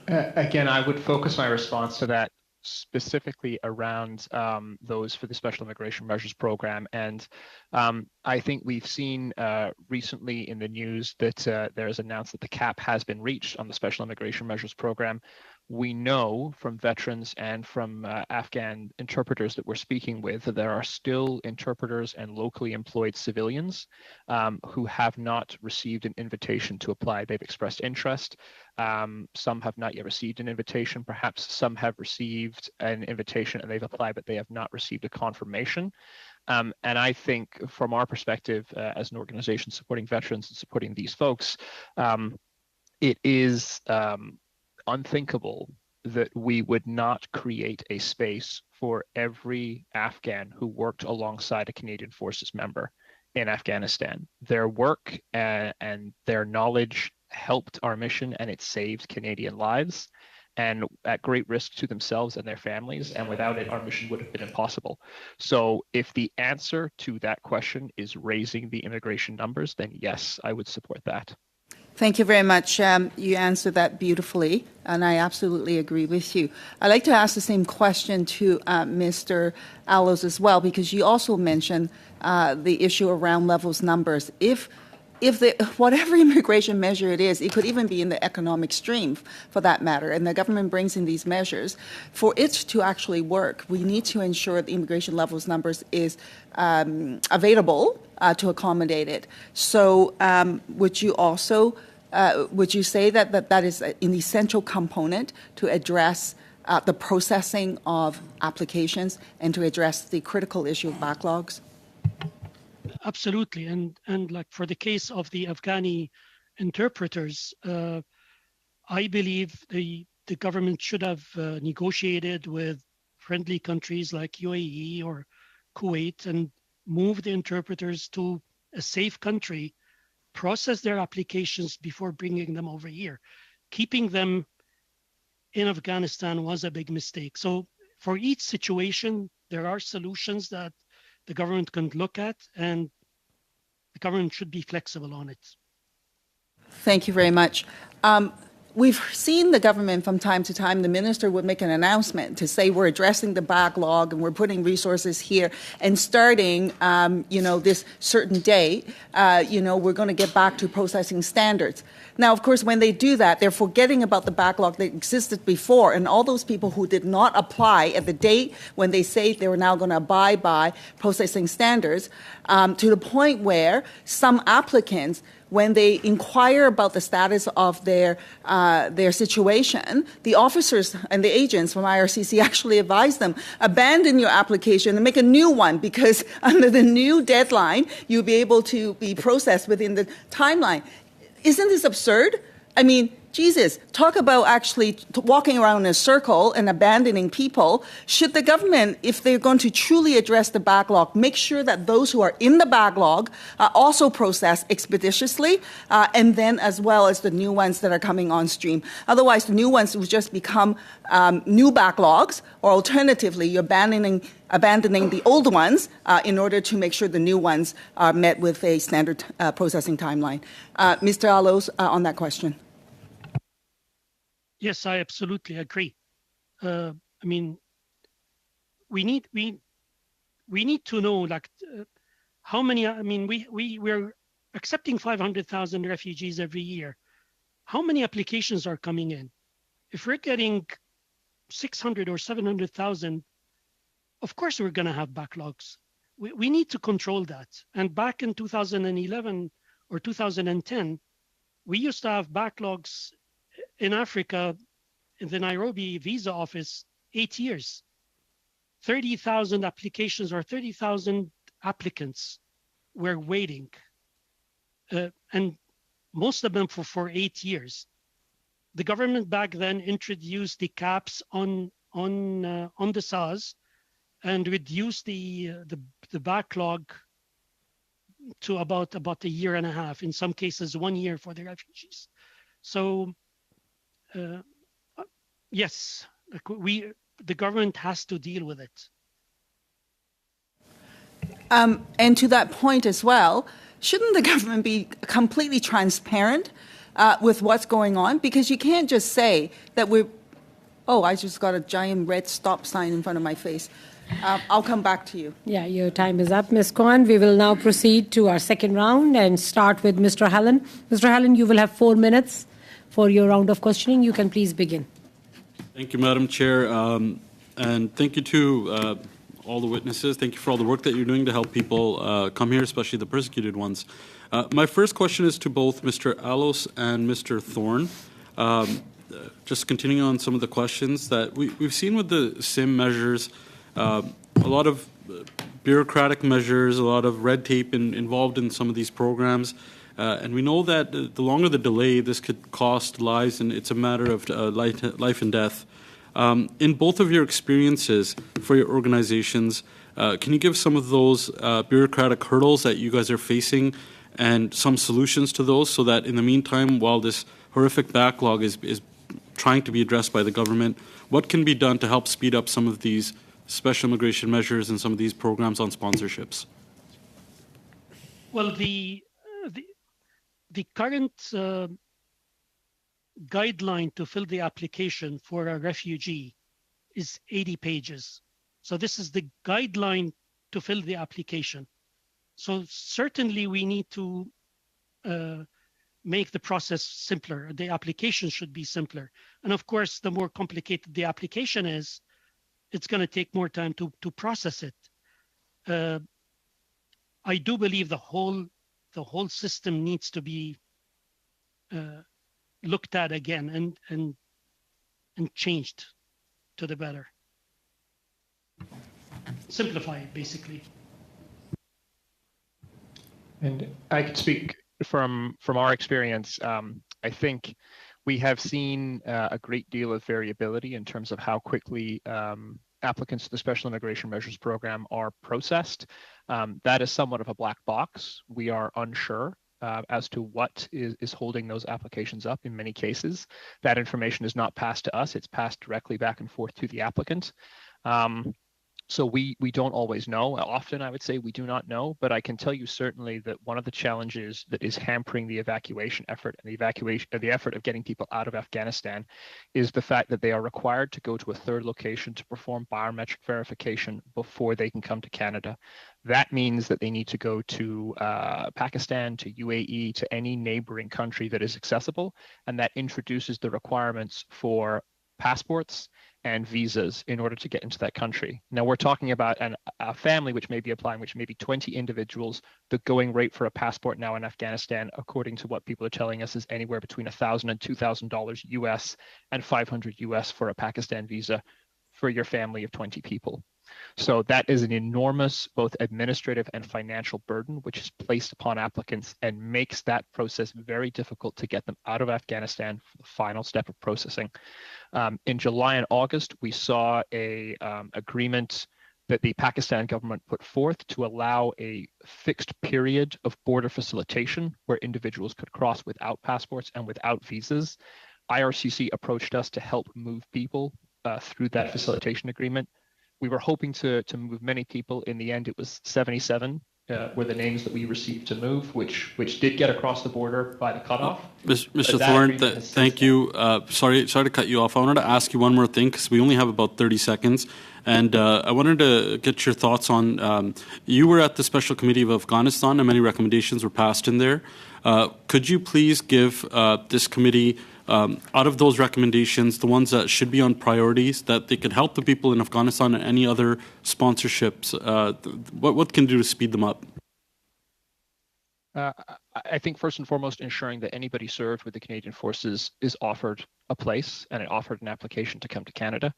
Again, I would focus my response to that specifically around those for the Special Immigration Measures Program. And I think we've seen recently in the news that there is announced that the cap has been reached on the Special Immigration Measures Program. We know from veterans and from Afghan interpreters that we're speaking with that there are still interpreters and locally employed civilians who have not received an invitation to apply. They've expressed interest. Some have not yet received an invitation. Perhaps some have received an invitation and they've applied, but they have not received a confirmation. And I think from our perspective as an organization supporting veterans and supporting these folks, it is unthinkable that we would not create a space for every Afghan who worked alongside a Canadian Forces member in Afghanistan. Their work and their knowledge helped our mission, and it saved Canadian lives, and at great risk to themselves and their families. And without it, our mission would have been impossible. So if the answer to that question is raising the immigration numbers, then yes, I would support that. Thank you very much. You answered that beautifully, and I absolutely agree with you. I'd like to ask the same question to Mr. Allos as well, because you also mentioned the issue around levels numbers. If whatever immigration measure it is, it could even be in the economic stream for that matter, and the government brings in these measures, for it to actually work, we need to ensure the immigration levels numbers is available to accommodate it. So would you also, would you say that is an essential component to address the processing of applications and to address the critical issue of backlogs? Absolutely, and like for the case of the Afghani interpreters, I believe the government should have negotiated with friendly countries like UAE or Kuwait and move the interpreters to a safe country, process their applications before bringing them over here. Keeping them in Afghanistan was a big mistake. So for each situation, there are solutions that the government can look at, and the government should be flexible on it. Thank you very much. We've seen the government from time to time, the minister would make an announcement to say we're addressing the backlog and we're putting resources here, and starting, this certain day, we're going to get back to processing standards. Now, of course, when they do that, they're forgetting about the backlog that existed before, and all those people who did not apply at the date when they say they were now going to abide by processing standards, to the point where some applicants, when they inquire about the status of their situation, the officers and the agents from IRCC actually advise them, abandon your application and make a new one, because under the new deadline, you'll be able to be processed within the timeline. Isn't this absurd? I mean, Jesus, talk about actually walking around in a circle and abandoning people. Should the government, if they're going to truly address the backlog, make sure that those who are in the backlog are also processed expeditiously, and then as well as the new ones that are coming on stream. Otherwise, the new ones will just become new backlogs, or alternatively, you're abandoning the old ones in order to make sure the new ones are met with a standard processing timeline. Mr. Allos, on that question. Yes, I absolutely agree. I mean, we need to know how many. I mean, we're accepting 500,000 refugees every year. How many applications are coming in? If we're getting 600 or 700,000, of course we're going to have backlogs. We need to control that. And back in 2011 or 2010, we used to have backlogs in Africa, in the Nairobi visa office, 8 years. 30,000 applications or 30,000 applicants were waiting, and most of them for 8 years. The government back then introduced the caps on the SARS and reduced the backlog to about a year and a half, in some cases 1 year for the refugees. So yes, the government has to deal with it. And to that point as well, shouldn't the government be completely transparent with what's going on? Because you can't just say that we're Oh, I just got a giant red stop sign in front of my face. I'll come back to you. Yeah, your time is up, Ms. Kwan. We will now proceed to our second round and start with Mr. Hallen. Mr. Hallen, you will have 4 minutes for your round of questioning. You can please begin. Thank you, Madam Chair, and thank you to all the witnesses. Thank you for all the work that you're doing to help people come here, especially the persecuted ones. My first question is to both Mr. Allos and Mr. Thorne. Just continuing on some of the questions that we've seen with the CIMM measures, a lot of bureaucratic measures, a lot of red tape involved in some of these programs. And we know that the longer the delay, this could cost lives, and it's a matter of life and death. In both of your experiences for your organizations, can you give some of those bureaucratic hurdles that you guys are facing and some solutions to those, so that in the meantime, while this horrific backlog is trying to be addressed by the government, what can be done to help speed up some of these special immigration measures and some of these programs on sponsorships? Well, the current guideline to fill the application for a refugee is 80 pages. So this is the guideline to fill the application. So certainly we need to make the process simpler. The application should be simpler. And of course, the more complicated the application is, it's going to take more time to process it. I do believe the whole system needs to be looked at again and changed to the better. Simplify it, basically. And I could speak from our experience. I think we have seen a great deal of variability in terms of how quickly applicants to the Special Immigration Measures Program are processed. That is somewhat of a black box. We are unsure as to what is holding those applications up in many cases. That information is not passed to us. It's passed directly back and forth to the applicant. So we don't always know. Often I would say we do not know, but I can tell you certainly that one of the challenges that is hampering the evacuation effort and the effort of getting people out of Afghanistan is the fact that they are required to go to a third location to perform biometric verification before they can come to Canada. That means that they need to go to Pakistan, to UAE, to any neighboring country that is accessible, and that introduces the requirements for passports and visas in order to get into that country. Now we're talking about a family which may be applying, which may be 20 individuals. The going rate for a passport now in Afghanistan, according to what people are telling us, is anywhere between $1,000 and $2,000 US and $500 US for a Pakistan visa for your family of 20 people. So that is an enormous both administrative and financial burden, which is placed upon applicants and makes that process very difficult to get them out of Afghanistan for the final step of processing. In July and August, we saw a agreement that the Pakistan government put forth to allow a fixed period of border facilitation where individuals could cross without passports and without visas. IRCC approached us to help move people through that facilitation agreement. We were hoping to move many people. In the end, it was 77 were the names that we received to move, which did get across the border by the cutoff. Mr. Thorne, thank you. Sorry to cut you off. I wanted to ask you one more thing because we only have about 30 seconds. And I wanted to get your thoughts on, you were at the Special Committee of Afghanistan and many recommendations were passed in there. Could you please give this committee, out of those recommendations, the ones that should be on priorities, that they could help the people in Afghanistan and any other sponsorships? What can do to speed them up? I think first and foremost, ensuring that anybody served with the Canadian Forces is offered a place and offered an application to come to Canada.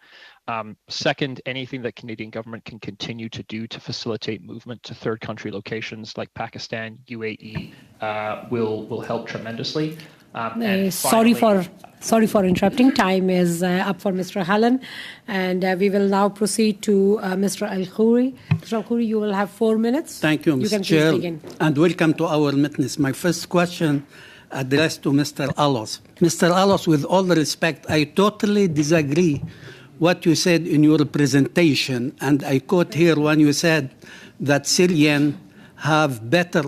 Second, anything that Canadian government can continue to do to facilitate movement to third country locations like Pakistan, UAE, will help tremendously. Sorry for interrupting. Time is up for Mr. Hallen, and we will now proceed to Mr. Al-Khouri. Mr. Al-Khouri, you will have 4 minutes. Thank you, Mr. Chair, and welcome to our witness. My first question addressed to Mr. Allos. Mr. Allos, with all the respect, I totally disagree what you said in your presentation, and I quote here when you said that Syrian have better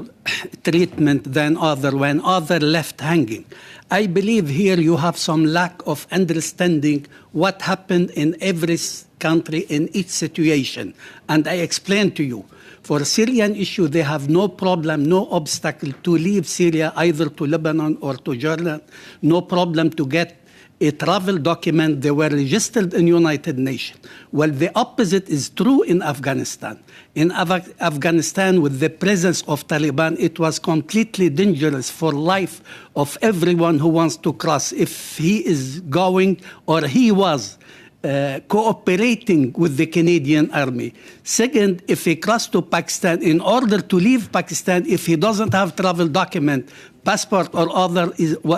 treatment than other when other left hanging. I believe here you have some lack of understanding what happened in every country in each situation. And I explained to you, for Syrian issue, they have no problem, no obstacle to leave Syria either to Lebanon or to Jordan, no problem to get a travel document. They were registered in United Nations. Well, the opposite is true in Afghanistan. In Afghanistan, with the presence of Taliban, it was completely dangerous for life of everyone who wants to cross. If he is going or he was cooperating with the Canadian Army. Second, if he crossed to Pakistan, in order to leave Pakistan, if he doesn't have travel document, passport or other,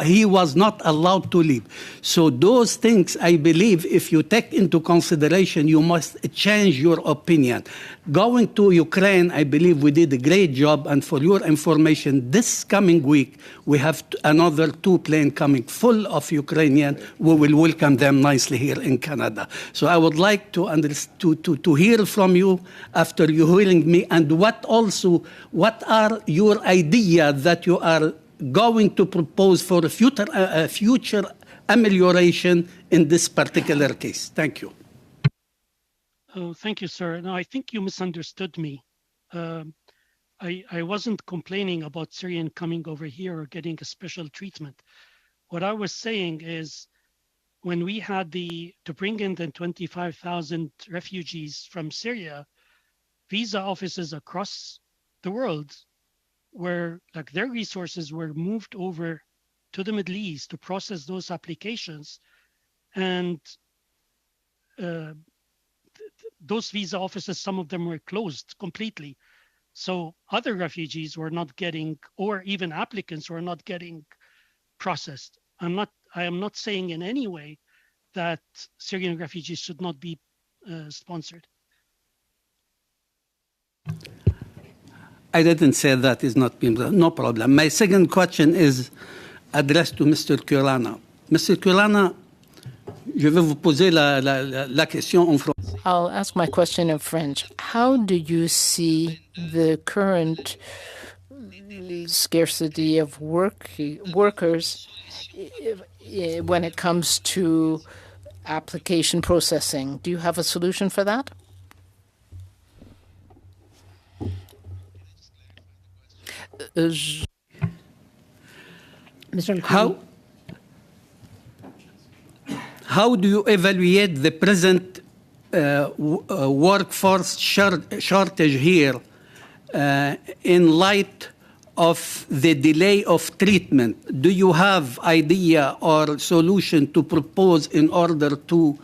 he was not allowed to leave. So those things, I believe, if you take into consideration, you must change your opinion. Going to Ukraine, I believe we did a great job. And for your information, this coming week, we have another 2 planes coming full of Ukrainian. We will welcome them nicely here in Canada. So I would like to hear from you after you hearing me, and what are your ideas that you are going to propose for a future amelioration in this particular case. Thank you. Oh, thank you, sir. No, I think you misunderstood me. I wasn't complaining about Syrian coming over here or getting a special treatment. What I was saying is when we had to bring in the 25,000 refugees from Syria, visa offices across the world where like their resources were moved over to the Middle East to process those applications, and those visa offices, some of them were closed completely. So other refugees were not getting, or even applicants were not getting processed. I am not saying in any way that Syrian refugees should not be sponsored. I didn't say that is not being done. No problem. My second question is addressed to Mr. Kurana. Mr. Kurana, je vais vous poser la question en français. I'll ask my question in French. How do you see the current scarcity of workers when it comes to application processing? Do you have a solution for that? Mr. How do you evaluate the present workforce shortage here in light of the delay of treatment? Do you have idea or solution to propose in order to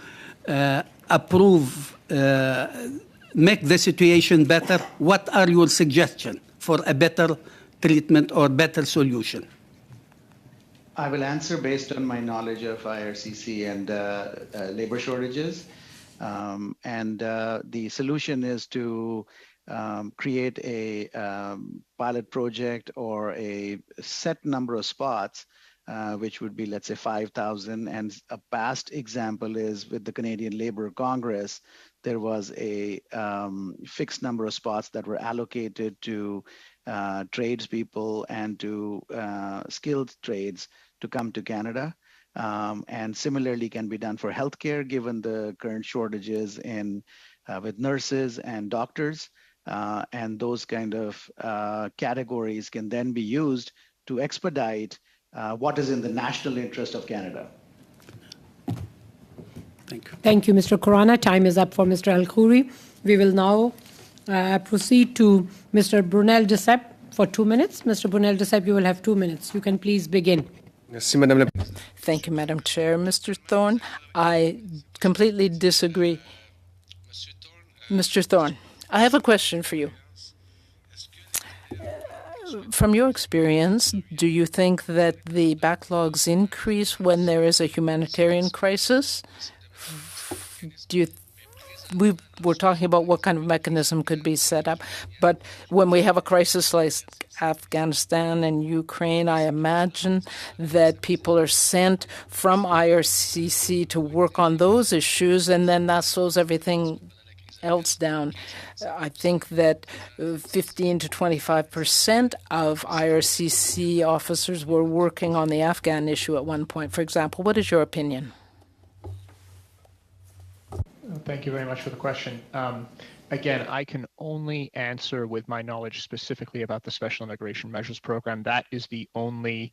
make the situation better? What are your suggestions for a better treatment or better solution? I will answer based on my knowledge of IRCC and labor shortages. The solution is to create a pilot project or a set number of spots, which would be, let's say, 5,000. And a past example is with the Canadian Labour Congress, there was a fixed number of spots that were allocated to tradespeople and to skilled trades to come to Canada. And similarly can be done for healthcare, given the current shortages with nurses and doctors. And those kind of categories can then be used to expedite what is in the national interest of Canada. Thank you. Thank you, Mr. Kurana. Time is up for Mr. Al-Khouri. We will now proceed to Mr. Brunel Decep for 2 minutes. Mr. Brunel Decep, you will have 2 minutes. You can please begin. Thank you, Madam Chair. Mr. Thorne, I completely disagree. Mr. Thorne, I have a question for you. From your experience, do you think that the backlogs increase when there is a humanitarian crisis? We were talking about what kind of mechanism could be set up, but when we have a crisis like Afghanistan and Ukraine, I imagine that people are sent from IRCC to work on those issues, and then that slows everything else down. I think that 15 to 25% of IRCC officers were working on the Afghan issue at one point, for example. What is your opinion? Thank you very much for the question. Again, I can only answer with my knowledge specifically about the Special Immigration Measures Program. That is the only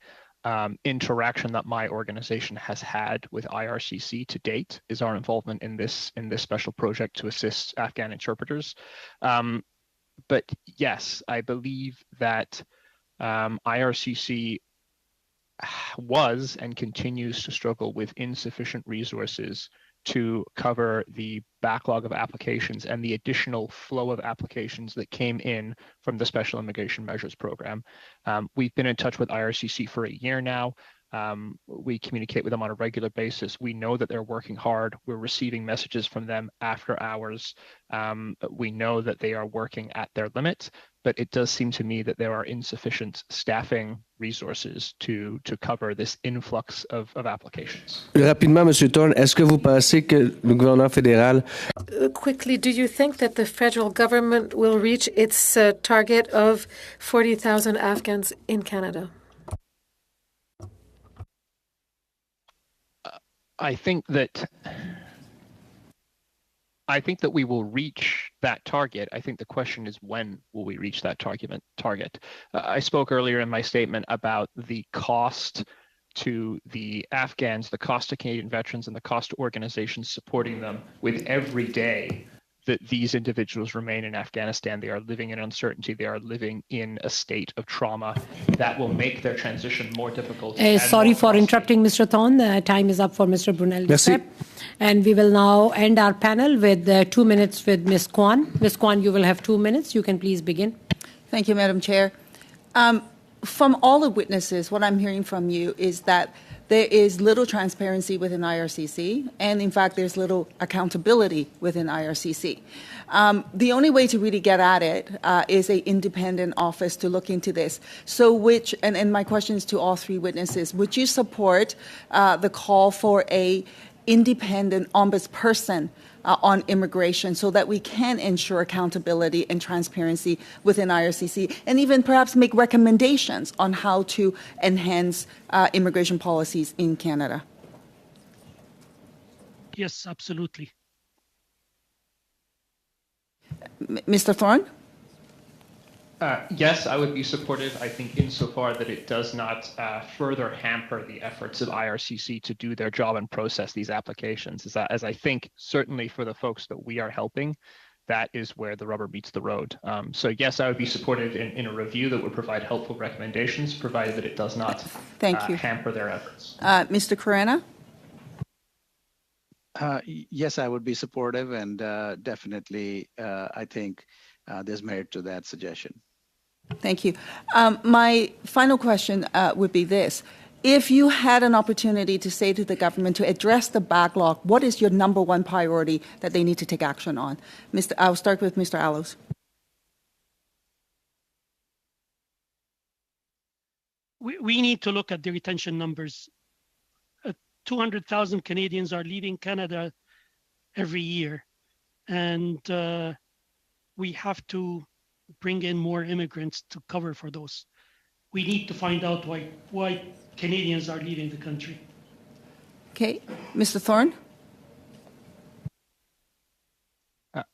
interaction that my organization has had with IRCC to date, is our involvement in this special project to assist Afghan interpreters. But yes, I believe that IRCC was and continues to struggle with insufficient resources to cover the backlog of applications and the additional flow of applications that came in from the Special Immigration Measures Program. We've been in touch with IRCC for a year now. We communicate with them on a regular basis. We know that they're working hard. We're receiving messages from them after hours. We know that they are working at their limit, but it does seem to me that there are insufficient staffing resources to cover this influx of applications. Rapidement, Monsieur Thorne, est-ce que vous pensez que le gouvernement fédéral... Quickly, do you think that the federal government will reach its target of 40,000 Afghans in Canada? I think that we will reach that target. I think the question is, when will we reach that target? I spoke earlier in my statement about the cost to the Afghans, the cost to Canadian veterans, and the cost to organizations supporting them with every day that these individuals remain in Afghanistan. They are living in uncertainty. They are living in a state of trauma that will make their transition more difficult. Sorry for interrupting, Mr. Thorne. Time is up for Mr. Brunel. And we will now end our panel with 2 minutes with Ms. Kwan. Ms. Kwan, you will have 2 minutes. You can please begin. Thank you, Madam Chair. From all the witnesses, what I'm hearing from you is that there is little transparency within IRCC, and in fact, there's little accountability within IRCC. The only way to really get at it is an independent office to look into this. So and my question is to all three witnesses, would you support the call for a independent ombudsperson on immigration so that we can ensure accountability and transparency within IRCC, and even perhaps make recommendations on how to enhance immigration policies in Canada? Yes, absolutely. Mr. Thorne? Yes, I would be supportive. I think insofar that it does not further hamper the efforts of IRCC to do their job and process these applications. As I think, certainly for the folks that we are helping, that is where the rubber meets the road. So yes, I would be supportive in a review that would provide helpful recommendations, provided that it does not hamper their efforts. Mr. Corena? Yes, I would be supportive, and definitely I think there's merit to that suggestion. Thank you. My final question would be this. If you had an opportunity to say to the government to address the backlog, what is your number one priority that they need to take action on? I'll start with Mr. Allos. We need to look at the retention numbers. 200,000 Canadians are leaving Canada every year, and we have to bring in more immigrants to cover for those. We need to find out why Canadians are leaving the country. Okay. Mr. Thorne?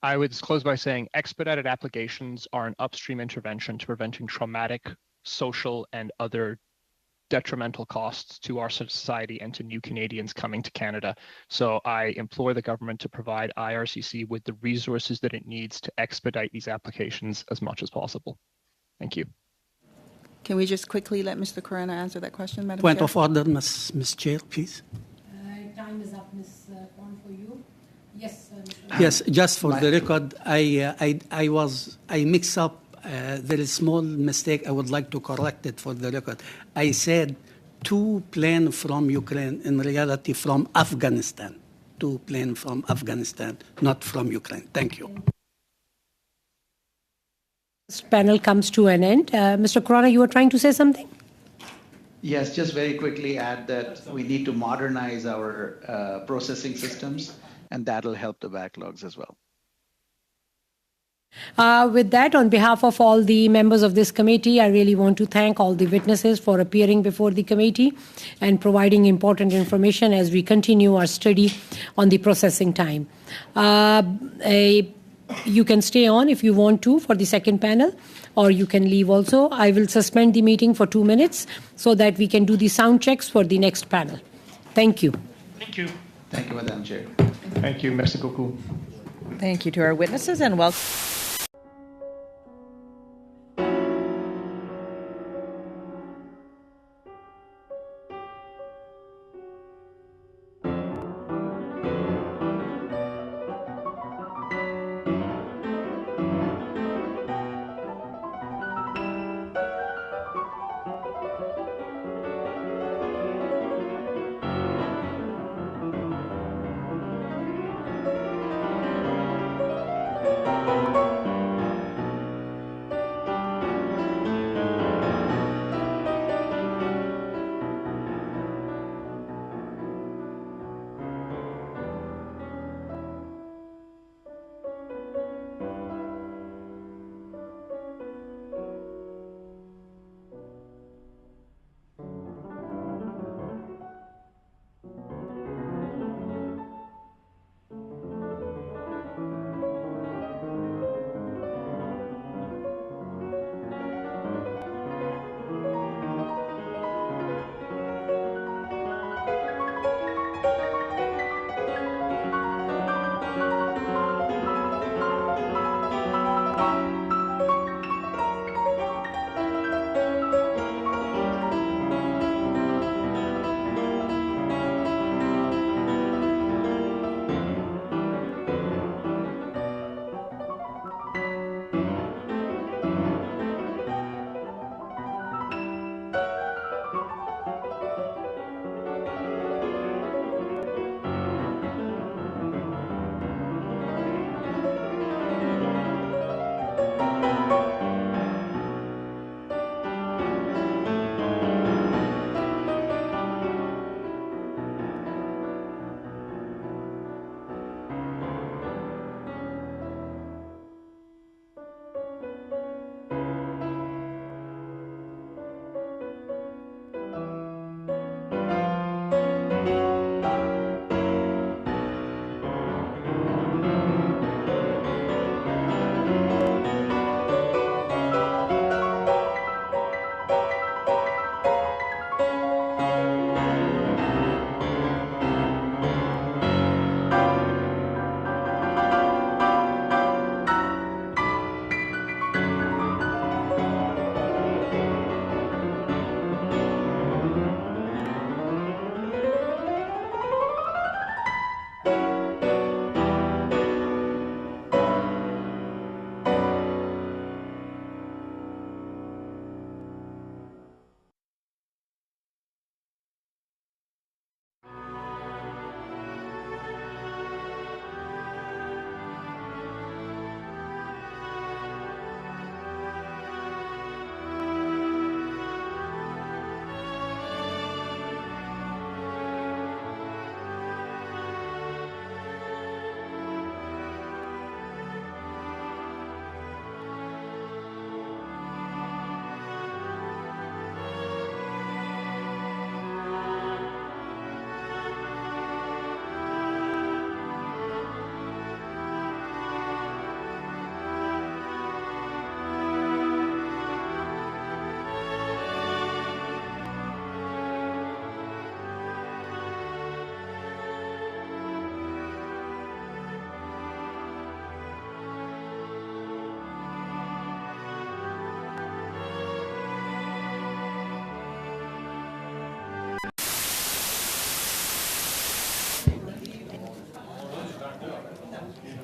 I would close by saying expedited applications are an upstream intervention to preventing traumatic, social, and other detrimental costs to our society and to new Canadians coming to Canada. So I implore the government to provide IRCC with the resources that it needs to expedite these applications as much as possible. Thank you. Can we just quickly let Mr. Corena answer that question, Madam Point Chair? of order, Ms. Chair, please. Time is up, Ms. Kwan, for you. Yes, Yes, just for the record, I mix up very small mistake. I would like to correct it for the record. I said 2 planes from Ukraine, in reality from Afghanistan. 2 planes from Afghanistan, not from Ukraine. Thank you. this panel comes to an end. Mr. Corona, you were trying to say something? Yes, just very quickly add that we need to modernize our processing systems, and that'll help the backlogs as well. With that, on behalf of all the members of this committee, I really want to thank all the witnesses for appearing before the committee and providing important information as we continue our study on the processing time. You can stay on if you want to for the second panel, or you can leave also. I will suspend the meeting for 2 minutes so that we can do the sound checks for the next panel. Thank you. Thank you. Thank you, Madam Chair. Thank you. Merci beaucoup. Thank you to our witnesses and welcome.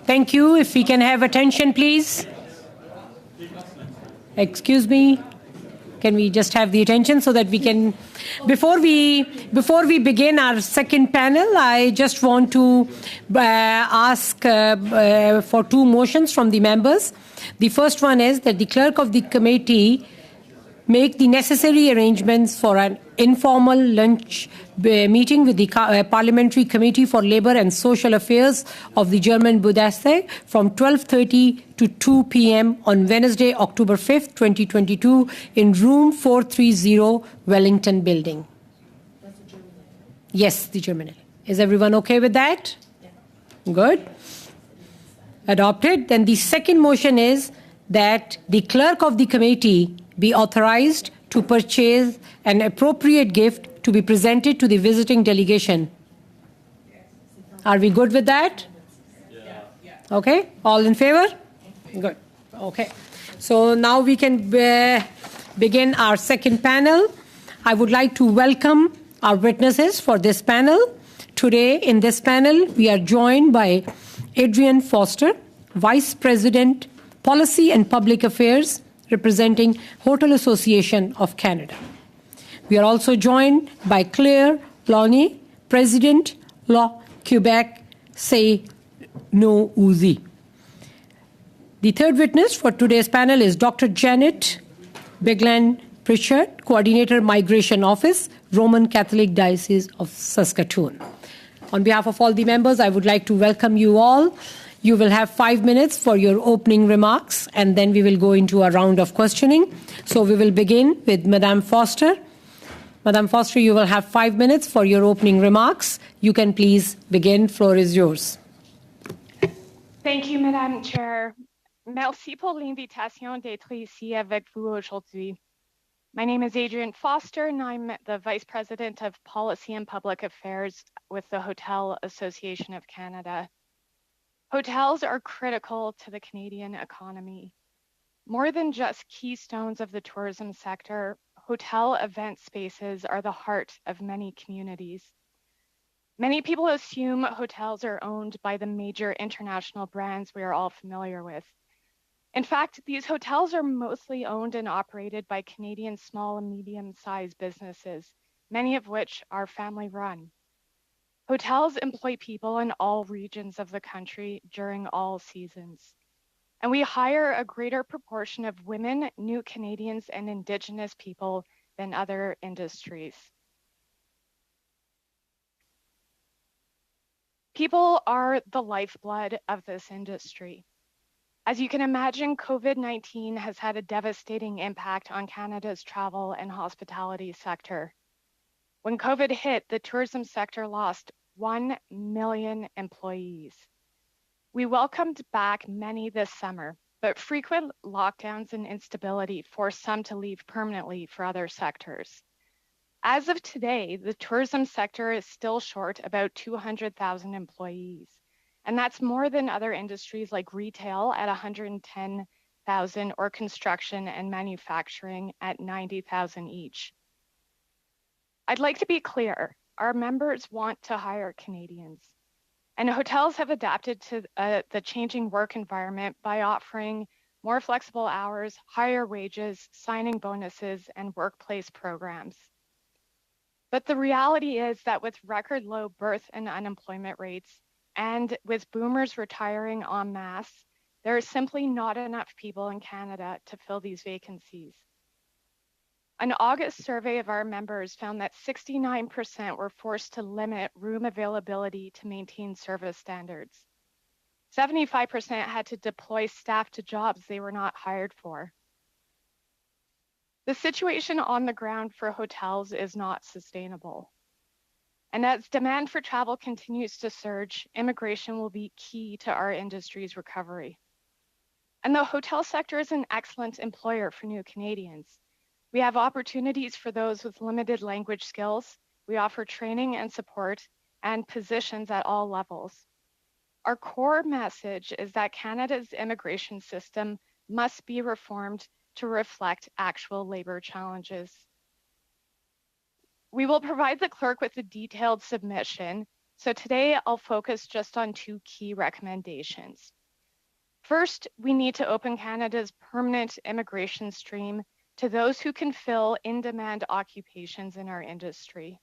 Thank you. If we can have attention, please. Excuse me. Can we just have the attention so that we can... Before we begin our second panel, I just want to ask for two motions from the members. The first one is that the clerk of the committee make the necessary arrangements for an informal lunch meeting with the Parliamentary Committee for Labour and Social Affairs of the German Bundestag from 12:30 to 2 p.m. on Wednesday, October 5th, 2022 in room 430 Wellington Building. Yes, the German. Is everyone okay with that? Yeah. Good. Adopted. Then the second motion is that the clerk of the committee be authorized to purchase an appropriate gift to be presented to the visiting delegation. Are we good with that? Yeah. Okay. All in favor? Good. Okay. So now we can begin our second panel. I would like to welcome our witnesses for this panel. Today in this panel, we are joined by Adrian Foster, Vice President, Policy and Public Affairs, representing Hotel Association of Canada. We are also joined by Claire Launay, President, La Quebec Say No Uzi. The third witness for today's panel is Dr. Janet Beglan Pritchard, Coordinator, Migration Office, Roman Catholic Diocese of Saskatoon. On behalf of all the members, I would like to welcome you all. You will have 5 minutes for your opening remarks, and then we will go into a round of questioning. So we will begin with Madame Foster. Madame Foster, you will have 5 minutes for your opening remarks. You can please begin. Floor is yours. Thank you, Madame Chair. Merci pour l'invitation d'être ici avec vous aujourd'hui. My name is Adrian Foster, and I'm the Vice President of Policy and Public Affairs with the Hotel Association of Canada. Hotels are critical to the Canadian economy. More than just keystones of the tourism sector, hotel event spaces are the heart of many communities. Many people assume hotels are owned by the major international brands we are all familiar with. In fact, these hotels are mostly owned and operated by Canadian small and medium-sized businesses, many of which are family-run. Hotels employ people in all regions of the country during all seasons. And we hire a greater proportion of women, new Canadians, and Indigenous people than other industries. People are the lifeblood of this industry. As you can imagine, COVID-19 has had a devastating impact on Canada's travel and hospitality sector. When COVID hit, the tourism sector lost 1 million employees. We welcomed back many this summer, but frequent lockdowns and instability forced some to leave permanently for other sectors. As of today, the tourism sector is still short about 200,000 employees. And that's more than other industries like retail at 110,000 or construction and manufacturing at 90,000 each. I'd like to be clear, our members want to hire Canadians. And hotels have adapted to the changing work environment by offering more flexible hours, higher wages, signing bonuses, and workplace programs. But the reality is that with record low birth and unemployment rates, and with boomers retiring en masse, there is simply not enough people in Canada to fill these vacancies. An August survey of our members found that 69% were forced to limit room availability to maintain service standards. 75% had to deploy staff to jobs they were not hired for. The situation on the ground for hotels is not sustainable. And as demand for travel continues to surge, immigration will be key to our industry's recovery. And the hotel sector is an excellent employer for new Canadians. We have opportunities for those with limited language skills. We offer training and support and positions at all levels. Our core message is that Canada's immigration system must be reformed to reflect actual labor challenges. We will provide the clerk with a detailed submission. So today I'll focus just on 2 key recommendations. First, we need to open Canada's permanent immigration stream to those who can fill in-demand occupations in our industry.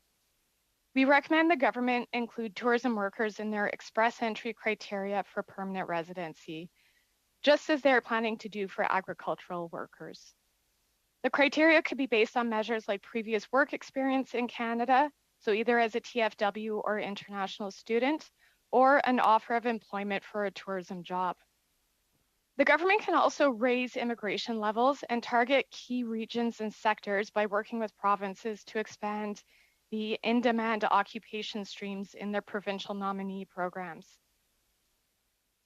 We recommend the government include tourism workers in their express entry criteria for permanent residency, just as they're planning to do for agricultural workers. The criteria could be based on measures like previous work experience in Canada, so either as a TFW or international student, or an offer of employment for a tourism job. The government can also raise immigration levels and target key regions and sectors by working with provinces to expand the in-demand occupation streams in their provincial nominee programs.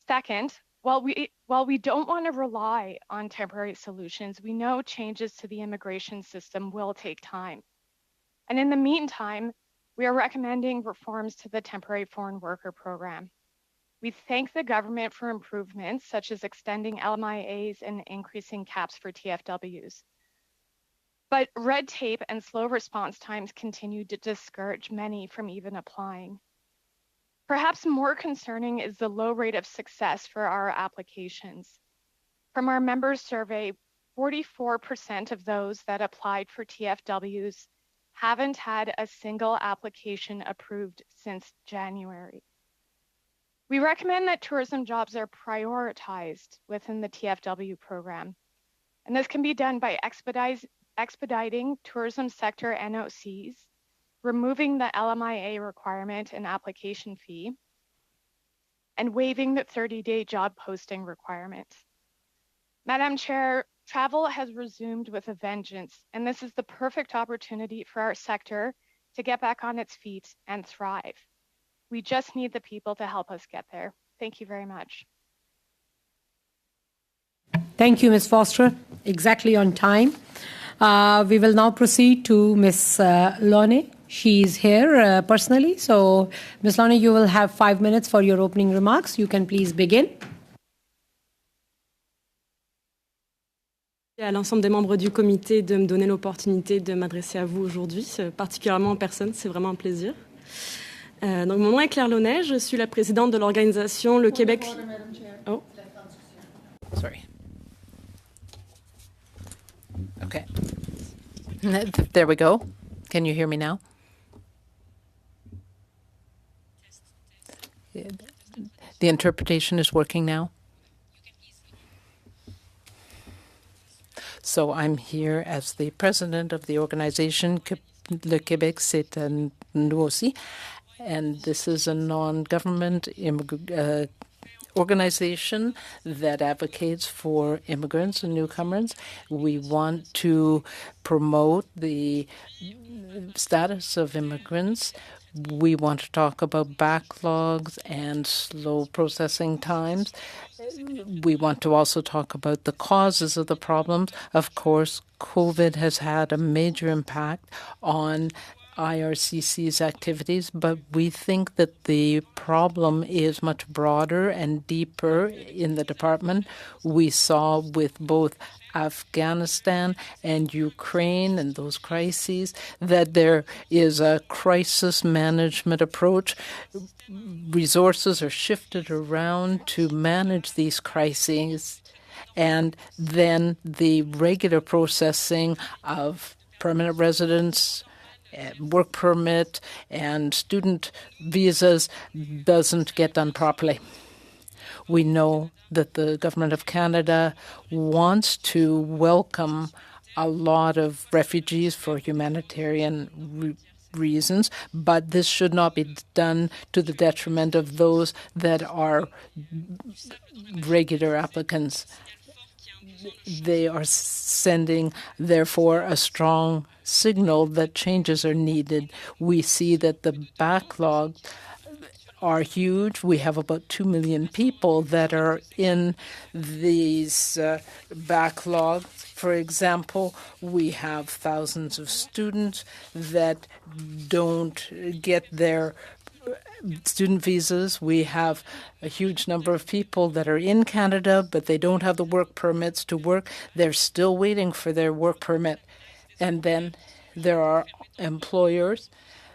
Second, while we don't want to rely on temporary solutions, we know changes to the immigration system will take time. And in the meantime, we are recommending reforms to the temporary foreign worker program. We thank the government for improvements such as extending LMIAs and increasing caps for TFWs. But red tape and slow response times continue to discourage many from even applying. Perhaps more concerning is the low rate of success for our applications. From our members' survey, 44% of those that applied for TFWs haven't had a single application approved since January. We recommend that tourism jobs are prioritized within the TFW program, and this can be done by expediting tourism sector NOCs, removing the LMIA requirement and application fee, and waiving the 30-day job posting requirement. Madam Chair, travel has resumed with a vengeance, and this is the perfect opportunity for our sector to get back on its feet and thrive. We just need the people to help us get there. Thank you very much. Thank you, Ms. Foster. Exactly on time. We will now proceed to Ms. Lone. She is here personally. So, Ms. Lone, you will have 5 minutes for your opening remarks. You can please begin. À l'ensemble des membres du comité de me donner l'opportunité de m'adresser à vous aujourd'hui, particulièrement en personne, c'est vraiment un plaisir. Donc, mon nom est Claire Launay, je suis la présidente de l'organisation Le Québec... Oh. Sorry. Okay. There we go. Can you hear me now? The interpretation is working now. So I'm here as the president of the organization Le Québec, c'est nous aussi. And this is a non-government organization that advocates for immigrants and newcomers. We want to promote the status of immigrants. We want to talk about backlogs and slow processing times. We want to also talk about the causes of the problems. Of course, COVID has had a major impact on IRCC's activities, but we think that the problem is much broader and deeper in the department. We saw with both Afghanistan and Ukraine and those crises that there is a crisis management approach. Resources are shifted around to manage these crises, and then the regular processing of permanent residence, work permit, and student visas doesn't get done properly. We know that the Government of Canada wants to welcome a lot of refugees for humanitarian reasons, but this should not be done to the detriment of those that are regular applicants. They are sending, therefore, a strong signal that changes are needed. We see that the backlogs are huge. We have about 2 million people that are in these backlogs. For example, we have thousands of students that don't get their student visas. We have a huge number of people that are in Canada, but they don't have the work permits to work. They're still waiting for their work permit. And then there are employers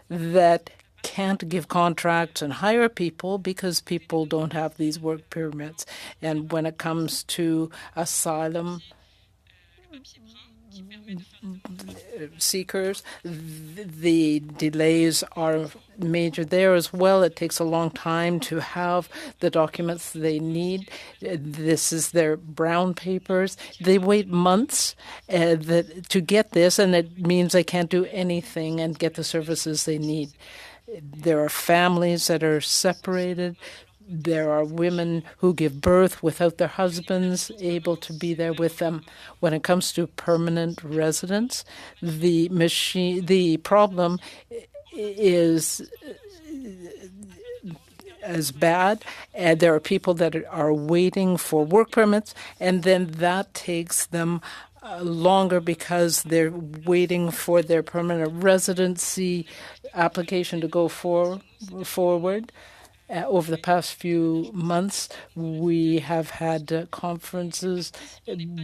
that can't give contracts and hire people because people don't have these work permits. And when it comes to asylum seekers. The delays are major there as well. It takes a long time to have the documents they need. This is their brown papers. They wait months to get this, and it means they can't do anything and get the services they need. There are families that are separated. There are women who give birth without their husbands able to be there with them. When it comes to permanent residence, the problem is as bad. And there are people that are waiting for work permits, and then that takes them longer because they're waiting for their permanent residency application to go forward. Over the past few months, we have had conferences.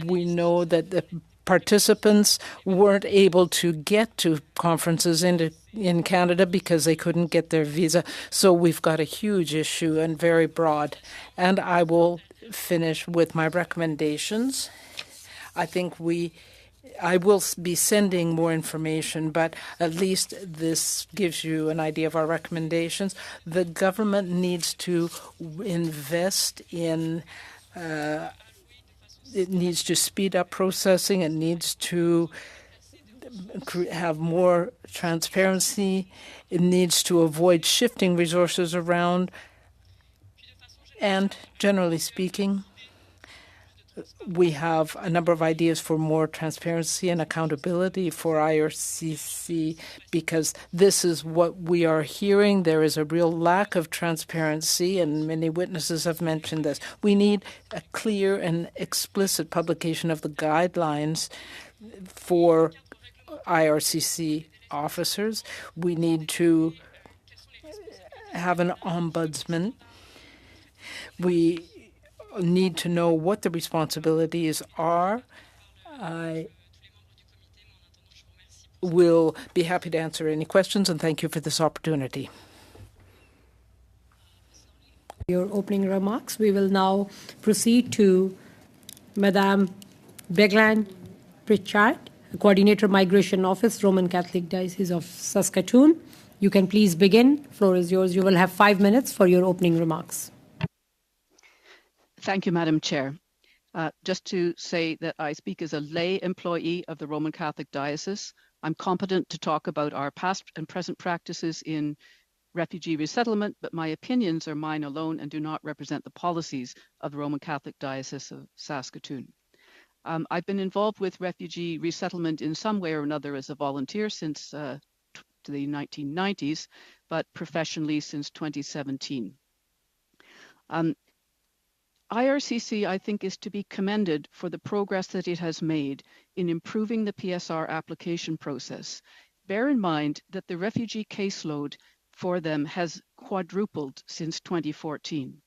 We know that the participants weren't able to get to conferences in Canada because they couldn't get their visa. So we've got a huge issue and very broad. And I will finish with my recommendations. I will be sending more information, but at least this gives you an idea of our recommendations. The government needs to invest in, it needs to speed up processing. It needs to have more transparency. It needs to avoid shifting resources around. And generally speaking, we have a number of ideas for more transparency and accountability for IRCC because this is what we are hearing. There is a real lack of transparency, and many witnesses have mentioned this. We need a clear and explicit publication of the guidelines for IRCC officers. We need to have an ombudsman. We need to know what the responsibilities are. I will be happy to answer any questions, and thank you for this opportunity. Your opening remarks. We will now proceed to Madame Beglan Pritchard, Coordinator Migration Office, Roman Catholic Diocese of Saskatoon. You can please begin. Floor is yours. You will have 5 minutes for your opening remarks. Thank you, Madam Chair. Just to say that I speak as a lay employee of the Roman Catholic Diocese. I'm competent to talk about our past and present practices in refugee resettlement, but my opinions are mine alone and do not represent the policies of the Roman Catholic Diocese of Saskatoon. I've been involved with refugee resettlement in some way or another as a volunteer since the 1990s, but professionally since 2017. IRCC, I think, is to be commended for the progress that it has made in improving the PSR application process. Bear in mind that the refugee caseload for them has quadrupled since 2014.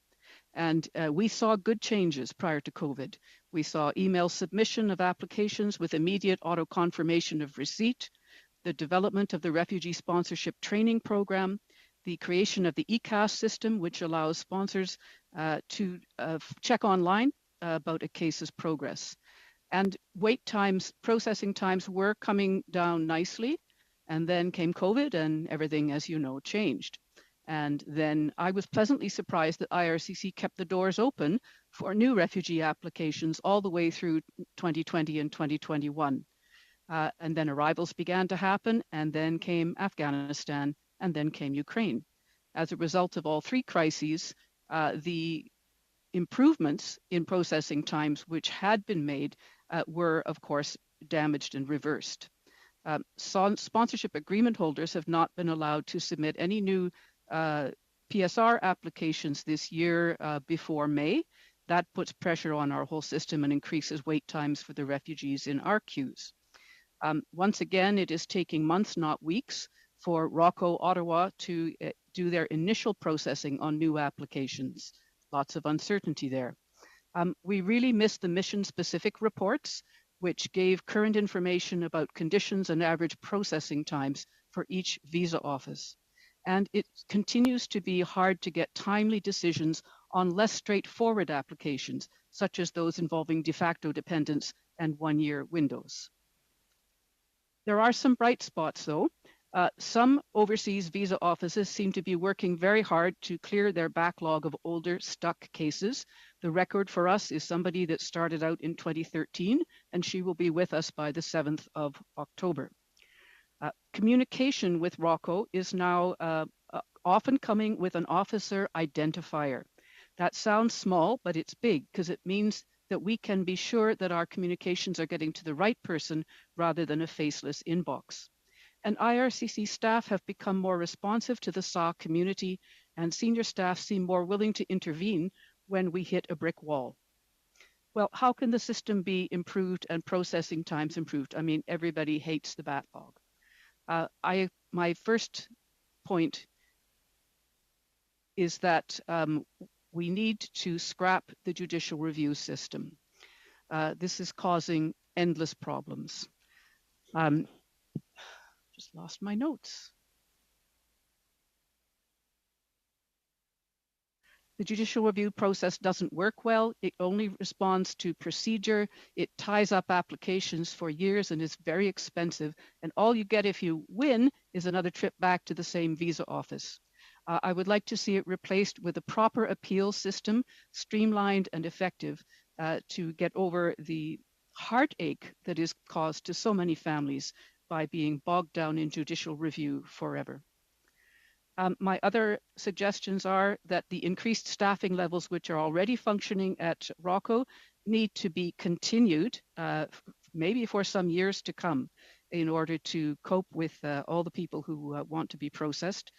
And we saw good changes prior to COVID. We saw email submission of applications with immediate auto-confirmation of receipt, the development of the refugee sponsorship training program, the creation of the ECAS system, which allows sponsors to check online about a case's progress. And wait times, processing times were coming down nicely. And then came COVID and everything, as you know, changed. And then I was pleasantly surprised that IRCC kept the doors open for new refugee applications all the way through 2020 and 2021. And then arrivals began to happen, and then came Afghanistan, and then came Ukraine. As a result of all three crises, the improvements in processing times which had been made were, of course, damaged and reversed. Sponsorship agreement holders have not been allowed to submit any new PSR applications this year before May. That puts pressure on our whole system and increases wait times for the refugees in our queues. Once again, it is taking months, not weeks, for Rocco Ottawa to do their initial processing on new applications. Lots of uncertainty there. We really missed the mission-specific reports, which gave current information about conditions and average processing times for each visa office. And it continues to be hard to get timely decisions on less straightforward applications, such as those involving de facto dependents and one-year windows. There are some bright spots, though. Some overseas visa offices seem to be working very hard to clear their backlog of older stuck cases. The record for us is somebody that started out in 2013, and she will be with us by the 7th of October. Communication with ROCO is now often coming with an officer identifier. That sounds small, but it's big because it means that we can be sure that our communications are getting to the right person rather than a faceless inbox. And IRCC staff have become more responsive to the SA community, and senior staff seem more willing to intervene when we hit a brick wall. Well, how can the system be improved and processing times improved? I mean, everybody hates the backlog. My first point is that we need to scrap the judicial review system. This is causing endless problems. Just lost my notes. The judicial review process doesn't work well. It only responds to procedure. It ties up applications for years and is very expensive. And all you get if you win is another trip back to the same visa office. I would like to see it replaced with a proper appeal system, streamlined and effective, to get over the heartache that is caused to so many families by being bogged down in judicial review forever. My other suggestions are that the increased staffing levels, which are already functioning at ROCO, need to be continued, maybe for some years to come, in order to cope with all the people who want to be processed.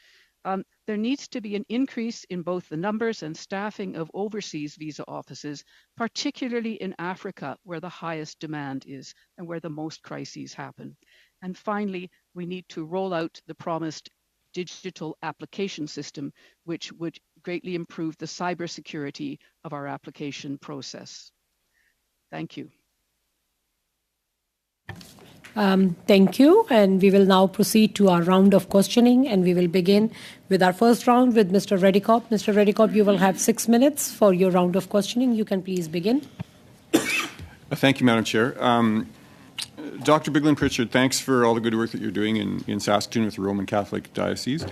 There needs to be an increase in both the numbers and staffing of overseas visa offices, particularly in Africa, where the highest demand is and where the most crises happen. And finally, we need to roll out the promised digital application system, which would greatly improve the cybersecurity of our application process. Thank you. Thank you. And we will now proceed to our round of questioning. And we will begin with our first round with Mr. Reddycop. Mr. Reddycop, you will have 6 minutes for your round of questioning. You can please begin. Thank you, Madam Chair. Dr. Biglin-Pritchard, thanks for all the good work that you're doing in Saskatoon with the Roman Catholic Diocese.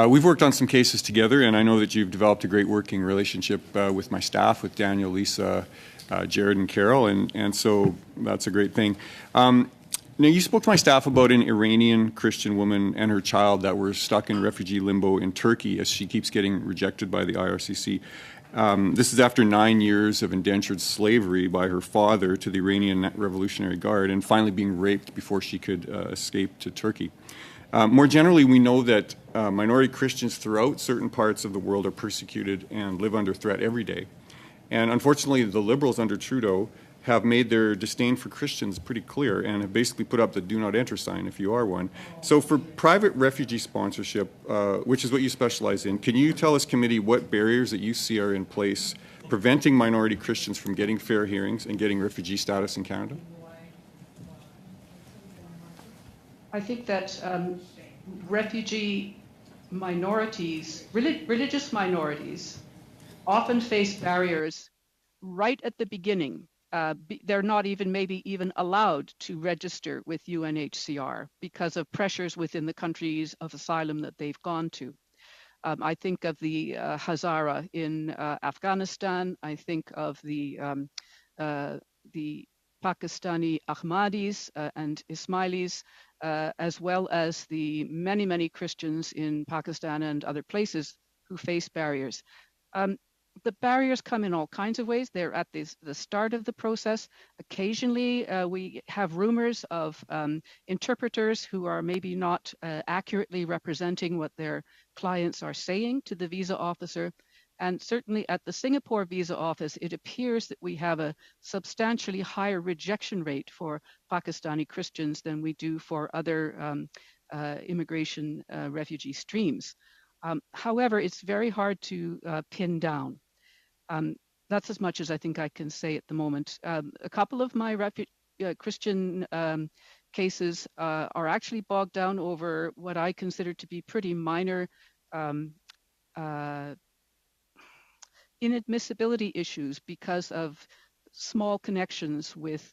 We've worked on some cases together, and I know that you've developed a great working relationship with my staff, with Daniel, Lisa, Jared, and Carol, and so that's a great thing. Now, you spoke to my staff about an Iranian Christian woman and her child that were stuck in refugee limbo in Turkey as she keeps getting rejected by the IRCC. This is after 9 years of indentured slavery by her father to the Iranian Revolutionary Guard and finally being raped before she could escape to Turkey. More generally, we know that minority Christians throughout certain parts of the world are persecuted and live under threat every day. And unfortunately, the Liberals under Trudeau have made their disdain for Christians pretty clear and have basically put up the do not enter sign if you are one. So for private refugee sponsorship, which is what you specialize in, can you tell us, committee, what barriers that you see are in place preventing minority Christians from getting fair hearings and getting refugee status in Canada? I think that refugee minorities, religious minorities, often face barriers right at the beginning. They're not maybe even allowed to register with UNHCR because of pressures within the countries of asylum that they've gone to. I think of the Hazara in Afghanistan. I think of the Pakistani Ahmadis and Ismailis, as well as the many, many Christians in Pakistan and other places who face barriers. The barriers come in all kinds of ways. They're at the start of the process. Occasionally, we have rumors of interpreters who are maybe not accurately representing what their clients are saying to the visa officer. And certainly at the Singapore visa office, it appears that we have a substantially higher rejection rate for Pakistani Christians than we do for other immigration refugee streams. However, it's very hard to pin down. That's as much as I think I can say at the moment. A couple of my Christian cases are actually bogged down over what I consider to be pretty minor inadmissibility issues because of small connections with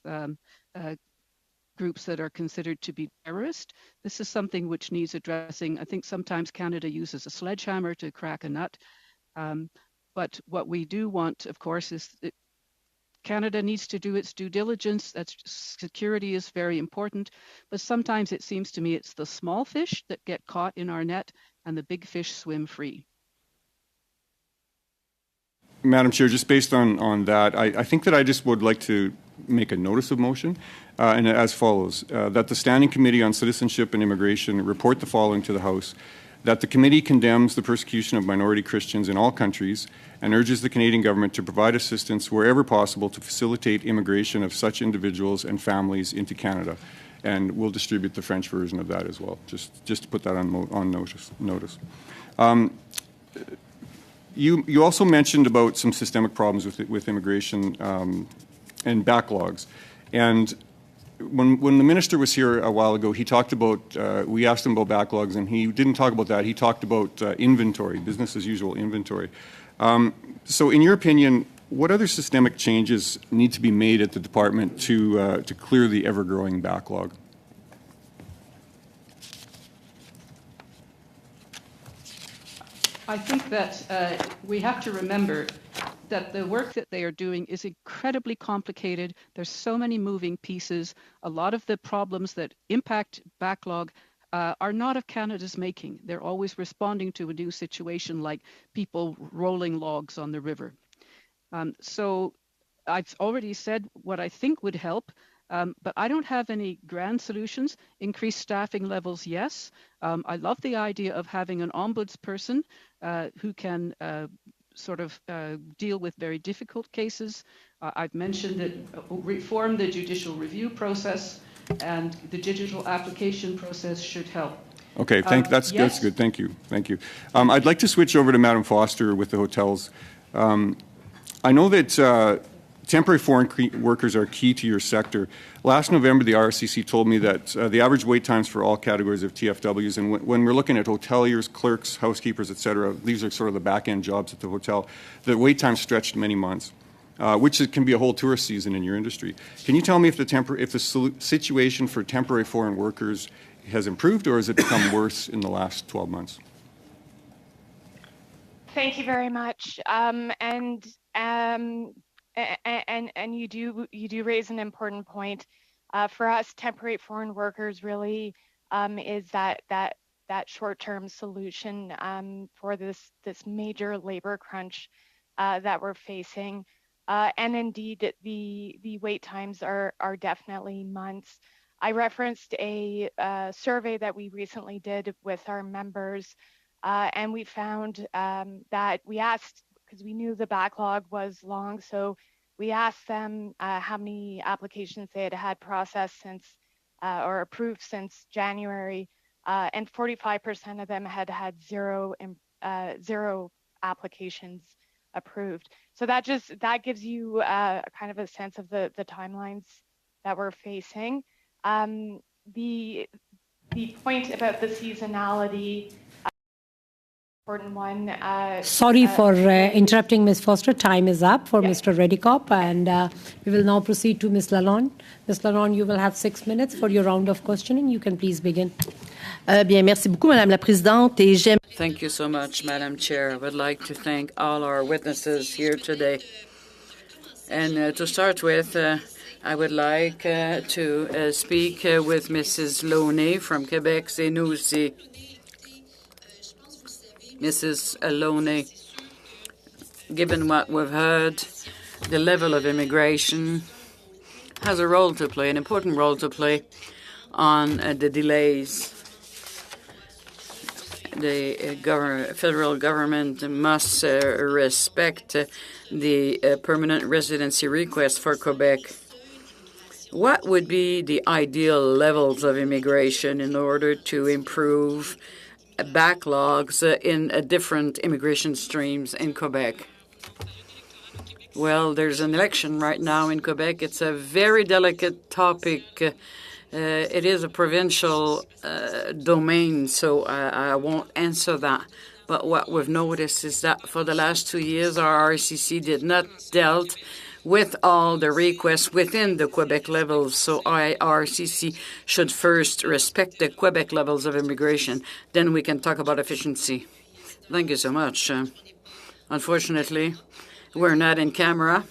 groups that are considered to be terrorist. This is something which needs addressing. I think sometimes Canada uses a sledgehammer to crack a nut. But what we do want, of course, is that Canada needs to do its due diligence. That's security is very important. But sometimes it seems to me it's the small fish that get caught in our net and the big fish swim free. Madam Chair, just based on that, I think that I just would like to make a notice of motion, and as follows, that the Standing Committee on Citizenship and Immigration report the following to the House, that the committee condemns the persecution of minority Christians in all countries and urges the Canadian government to provide assistance wherever possible to facilitate immigration of such individuals and families into Canada. And we'll distribute the French version of that as well, just to put that on notice. You also mentioned about some systemic problems with immigration and backlogs. And when the minister was here a while ago, he talked about, we asked him about backlogs, and he didn't talk about that. He talked about inventory, business as usual inventory. So in your opinion, what other systemic changes need to be made at the department to clear the ever-growing backlog? I think that we have to remember that the work that they are doing is incredibly complicated. There's so many moving pieces. A lot of the problems that impact backlog are not of Canada's making. They're always responding to a new situation, like people rolling logs on the river. So I've already said what I think would help. But I don't have any grand solutions. Increased staffing levels, yes. I love the idea of having an ombudsperson who can sort of deal with very difficult cases. I've mentioned that reform the judicial review process, and the digital application process should help. Okay, that's good. Thank you. I'd like to switch over to Madam Foster with the hotels. I know that temporary foreign workers are key to your sector. Last November, the RCC told me that the average wait times for all categories of TFWs, and when we're looking at hoteliers, clerks, housekeepers, et cetera, these are sort of the back-end jobs at the hotel, the wait time stretched many months, which can be a whole tourist season in your industry. Can you tell me if the situation for temporary foreign workers has improved, or has it become worse in the last 12 months? Thank you very much. And you do raise an important point. For us, temporary foreign workers really is that short-term solution for this major labor crunch that we're facing. And indeed, the wait times are definitely months. I referenced a survey that we recently did with our members, and we found that we asked, because we knew the backlog was long, so we asked them how many applications they had processed since or approved since January, and 45% of them had zero applications approved. So that gives you kind of a sense of the timelines that we're facing. The point about the seasonality. Important one. Sorry for interrupting, Ms. Foster. Time is up for Mr. Reddycop, and we will now proceed to Ms. Lalonde. Ms. Lalonde, you will have 6 minutes for your round of questioning. You can please begin. Bien, merci beaucoup, Madame la Présidente. Et j'aime. Thank you so much, Madam Chair. I would like to thank all our witnesses here today. And to start with, I would like to speak with Mrs. Launay from Quebec, c'est nous aussi. Mrs. Launay, given what we've heard, the level of immigration has a role to play, an important role to play on the delays. The federal government must respect the permanent residency request for Quebec. What would be the ideal levels of immigration in order to improve backlogs in different immigration streams in Quebec? Well, there's an election right now in Quebec. It's a very delicate topic. It is a provincial domain, so I won't answer that. But what we've noticed is that for the last 2 years, our RCC did not dealt with all the requests within the Quebec levels. So IRCC should first respect the Quebec levels of immigration. Then we can talk about efficiency. Thank you so much. Unfortunately, we're not in camera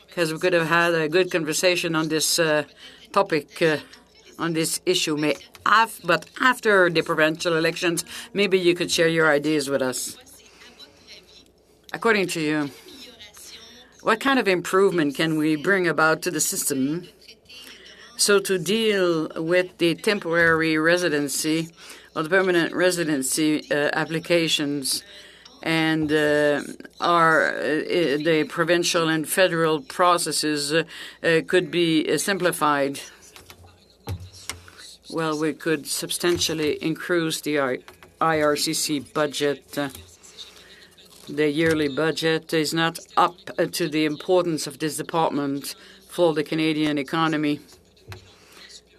because we could have had a good conversation on this topic, on this issue. But after the provincial elections, maybe you could share your ideas with us. According to you, what kind of improvement can we bring about to the system so to deal with the temporary residency or the permanent residency applications and the provincial and federal processes could be simplified? Well, we could substantially increase the IRCC budget. The yearly budget is not up to the importance of this department for the Canadian economy.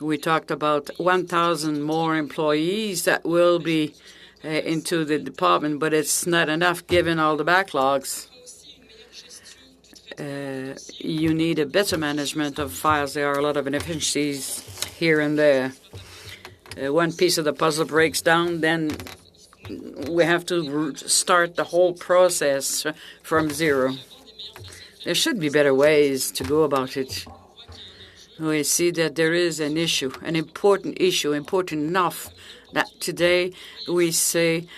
We talked about 1,000 more employees that will be into the department, but it's not enough given all the backlogs. You need a better management of files. There are a lot of inefficiencies here and there. One piece of the puzzle breaks down, then we have to start the whole process from zero. There should be better ways to go about it. We see that there is an issue, an important issue, important enough that today we say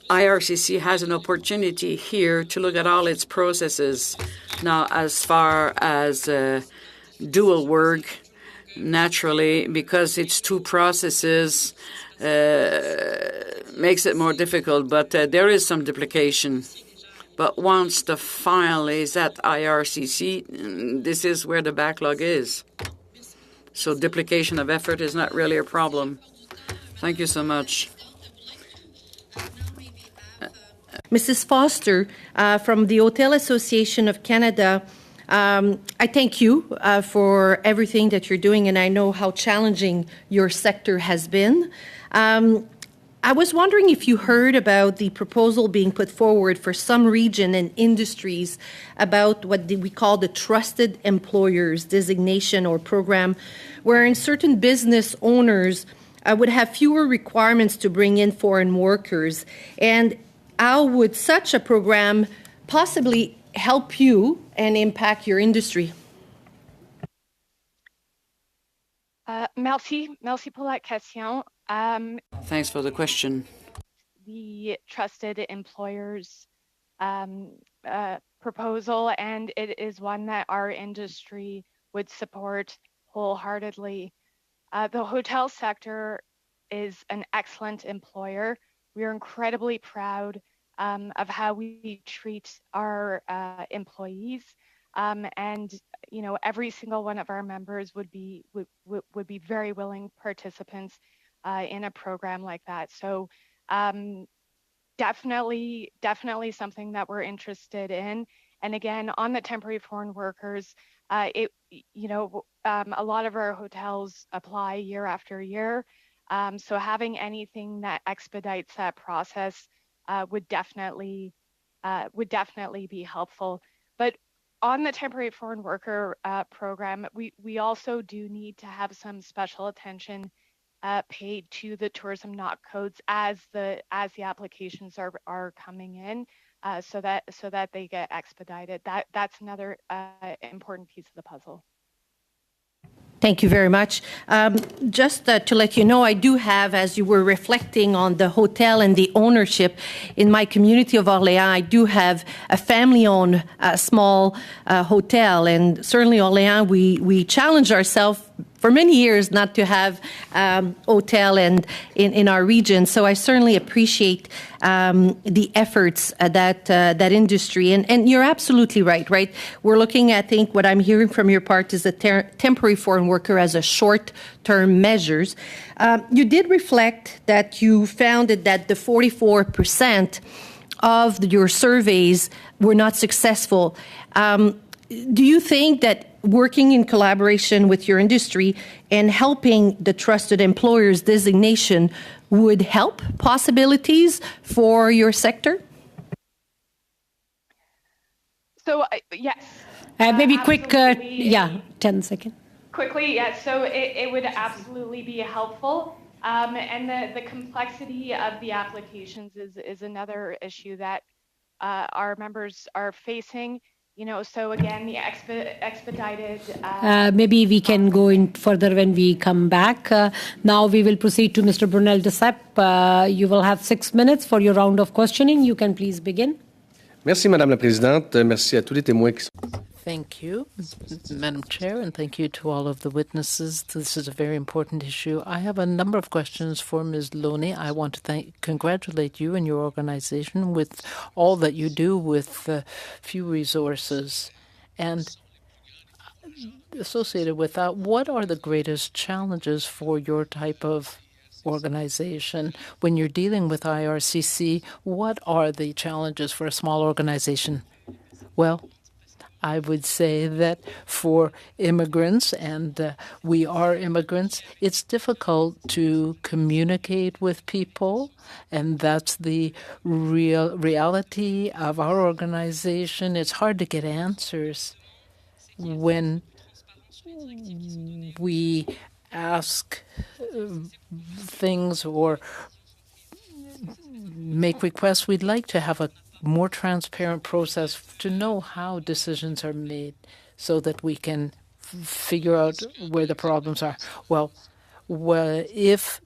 IRCC has an opportunity here to look at all its processes. Now, as far as dual work, naturally, because it's two processes, makes it more difficult, but there is some duplication. But once the file is at IRCC, this is where the backlog is. So duplication of effort is not really a problem. Thank you so much. Mrs. Foster, from the Hotel Association of Canada, I thank you for everything that you're doing, and I know how challenging your sector has been. I was wondering if you heard about the proposal being put forward for some region and industries about what we call the Trusted Employers designation or program, wherein certain business owners would have fewer requirements to bring in foreign workers. And how would such a program possibly help you and impact your industry? Merci pour la question. Thanks for the question. The Trusted Employers proposal, and it is one that our industry would support wholeheartedly. The hotel sector is an excellent employer. We are incredibly proud of how we treat our employees, and you know, every single one of our members would be very willing participants in a program like that. So definitely something that we're interested in. And again, on the temporary foreign workers, a lot of our hotels apply year after year. So having anything that expedites that process would definitely be helpful. But on the temporary foreign worker program, we also do need to have some special attention paid to the tourism NOC codes as the applications are coming in, so that they get expedited. That's another important piece of the puzzle. Thank you very much. Just to let you know, I do have, as you were reflecting on the hotel and the ownership, in my community of Orléans, I do have a family-owned small hotel. And certainly Orléans, we challenge ourselves for many years not to have hotel and in our region. So I certainly appreciate the efforts that industry, and you're absolutely right? We're looking at, I think, what I'm hearing from your part is a temporary foreign worker as a short-term measures. You did reflect that you found that the 44% of your surveys were not successful. Do you think that working in collaboration with your industry and helping the Trusted Employers designation would help possibilities for your sector? So yes, Maybe quick, 10 seconds. Quickly, yes. So it would absolutely be helpful. And the complexity of the applications is another issue that our members are facing. So again, the expedited. Maybe we can go in further when we come back. Now we will proceed to Mr. Brunel de Sepp. You will have 6 minutes for your round of questioning. You can please begin. Merci, Madame la Présidente. Merci à tous les témoins qui sont. Thank you, Madam Chair, and thank you to all of the witnesses. This is a very important issue. I have a number of questions for Ms. Loney. I want to congratulate you and your organization with all that you do with few resources. And associated with that, what are the greatest challenges for your type of organization? When you're dealing with IRCC, what are the challenges for a small organization? Well, I would say that for immigrants, and we are immigrants, it's difficult to communicate with people, and that's the reality of our organization. It's hard to get answers when we ask things or make requests. We'd like to have a more transparent process to know how decisions are made so that we can figure out where the problems are. Well, if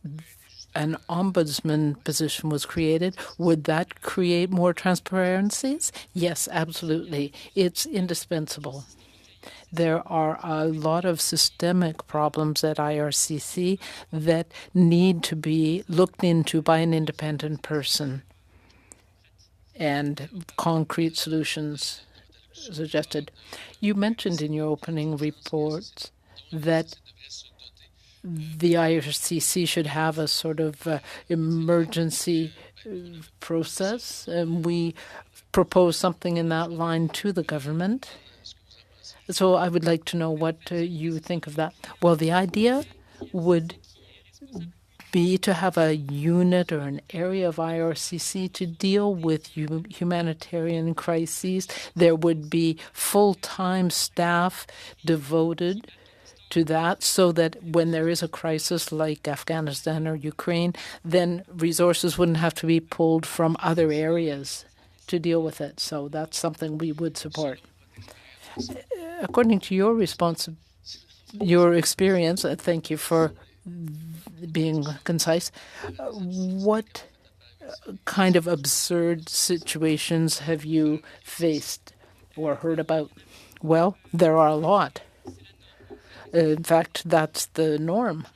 an ombudsman position was created, would that create more transparencies? Yes, absolutely. It's indispensable. There are a lot of systemic problems at IRCC that need to be looked into by an independent person, and concrete solutions suggested. You mentioned in your opening report that the IRCC should have a sort of emergency process, and we propose something in that line to the government. So I would like to know what you think of that. Well, the idea would be to have a unit or an area of IRCC to deal with humanitarian crises. There would be full-time staff devoted to that so that when there is a crisis like Afghanistan or Ukraine, then resources wouldn't have to be pulled from other areas to deal with it. So that's something we would support. According to your experience, thank you for being concise. What kind of absurd situations have you faced or heard about? Well, there are a lot. In fact, that's the norm.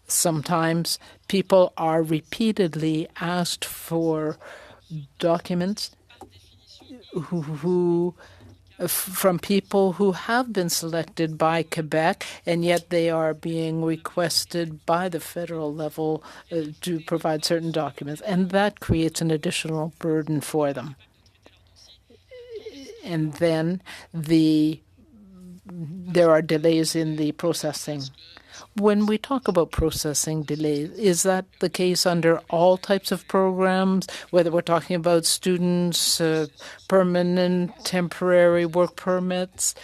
Sometimes people are repeatedly asked for documents from people who have been selected by Quebec, and yet they are being requested by the federal level to provide certain documents, and that creates an additional burden for them. And then there are delays in the processing. When we talk about processing delays, is that the case under all types of programs, whether we're talking about students, permanent, temporary work permits?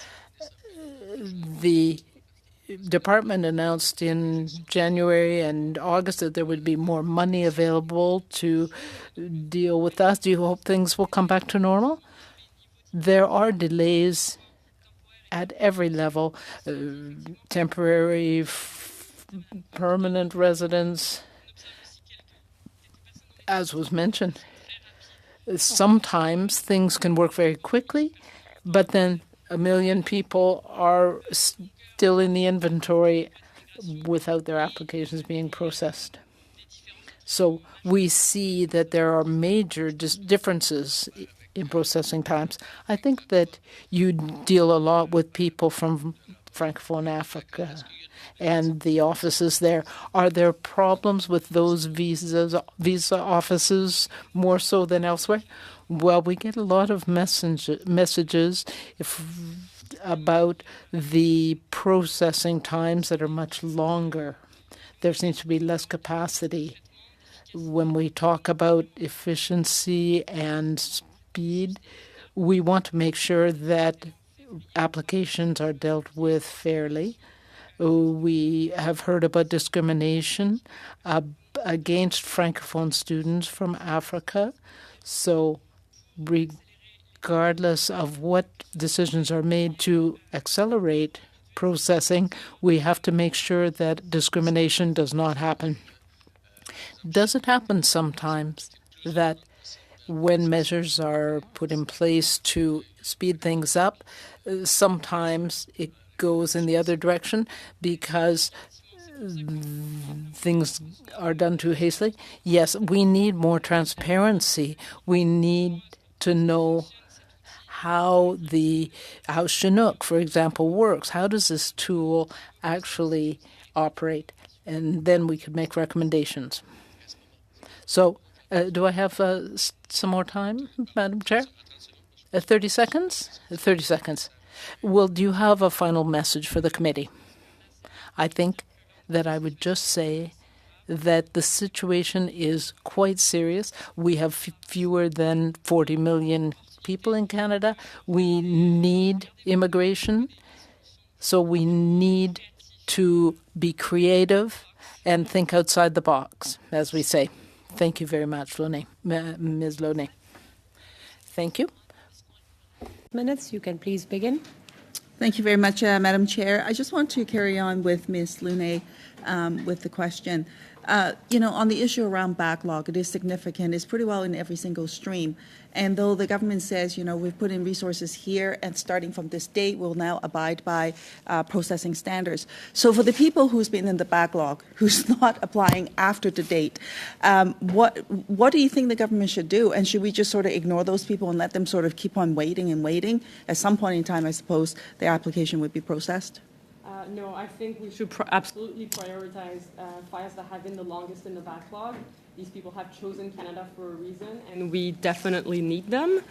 The department announced in January and August that there would be more money available to deal with that. Do you hope things will come back to normal? There are delays at every level, temporary, permanent residents, as was mentioned. Sometimes things can work very quickly, but then 1 million people are still in the inventory without their applications being processed. So we see that there are major differences in processing times. I think that you deal a lot with people from Francophone Africa and the offices there. Are there problems with those visa offices more so than elsewhere? Well, we get a lot of messages about the processing times that are much longer. There seems to be less capacity. When we talk about efficiency and speed, We want to make sure that applications are dealt with fairly. We have heard about discrimination against Francophone students from Africa. So regardless of what decisions are made to accelerate processing, we have to make sure that discrimination does not happen. Does it happen sometimes that when measures are put in place to speed things up, sometimes it goes in the other direction because things are done too hastily? Yes, we need more transparency. We need to know how Chinook, for example, works. How does this tool actually operate? And then we could make recommendations. So do I have some more time, Madam Chair? 30 seconds? 30 seconds. Well, do you have a final message for the committee? I think that I would just say that the situation is quite serious. We have fewer than 40 million people in Canada. We need immigration, so we need to be creative and think outside the box, as we say. Thank you very much, Ms. Launay. Thank you. Minutes, you can please begin. Thank you very much, Madam Chair. I just want to carry on with Ms. Launay with the question. On the issue around backlog, it is significant. It's pretty well in every single stream. And though the government says, we've put in resources here and starting from this date, we'll now abide by processing standards. So for the people who's been in the backlog, who's not applying after the date, what do you think the government should do? And should we just sort of ignore those people and let them sort of keep on waiting and waiting? At some point in time, I suppose, their application would be processed? No, I think we should absolutely prioritize files that have been the longest in the backlog. These people have chosen Canada for a reason, and we definitely need them.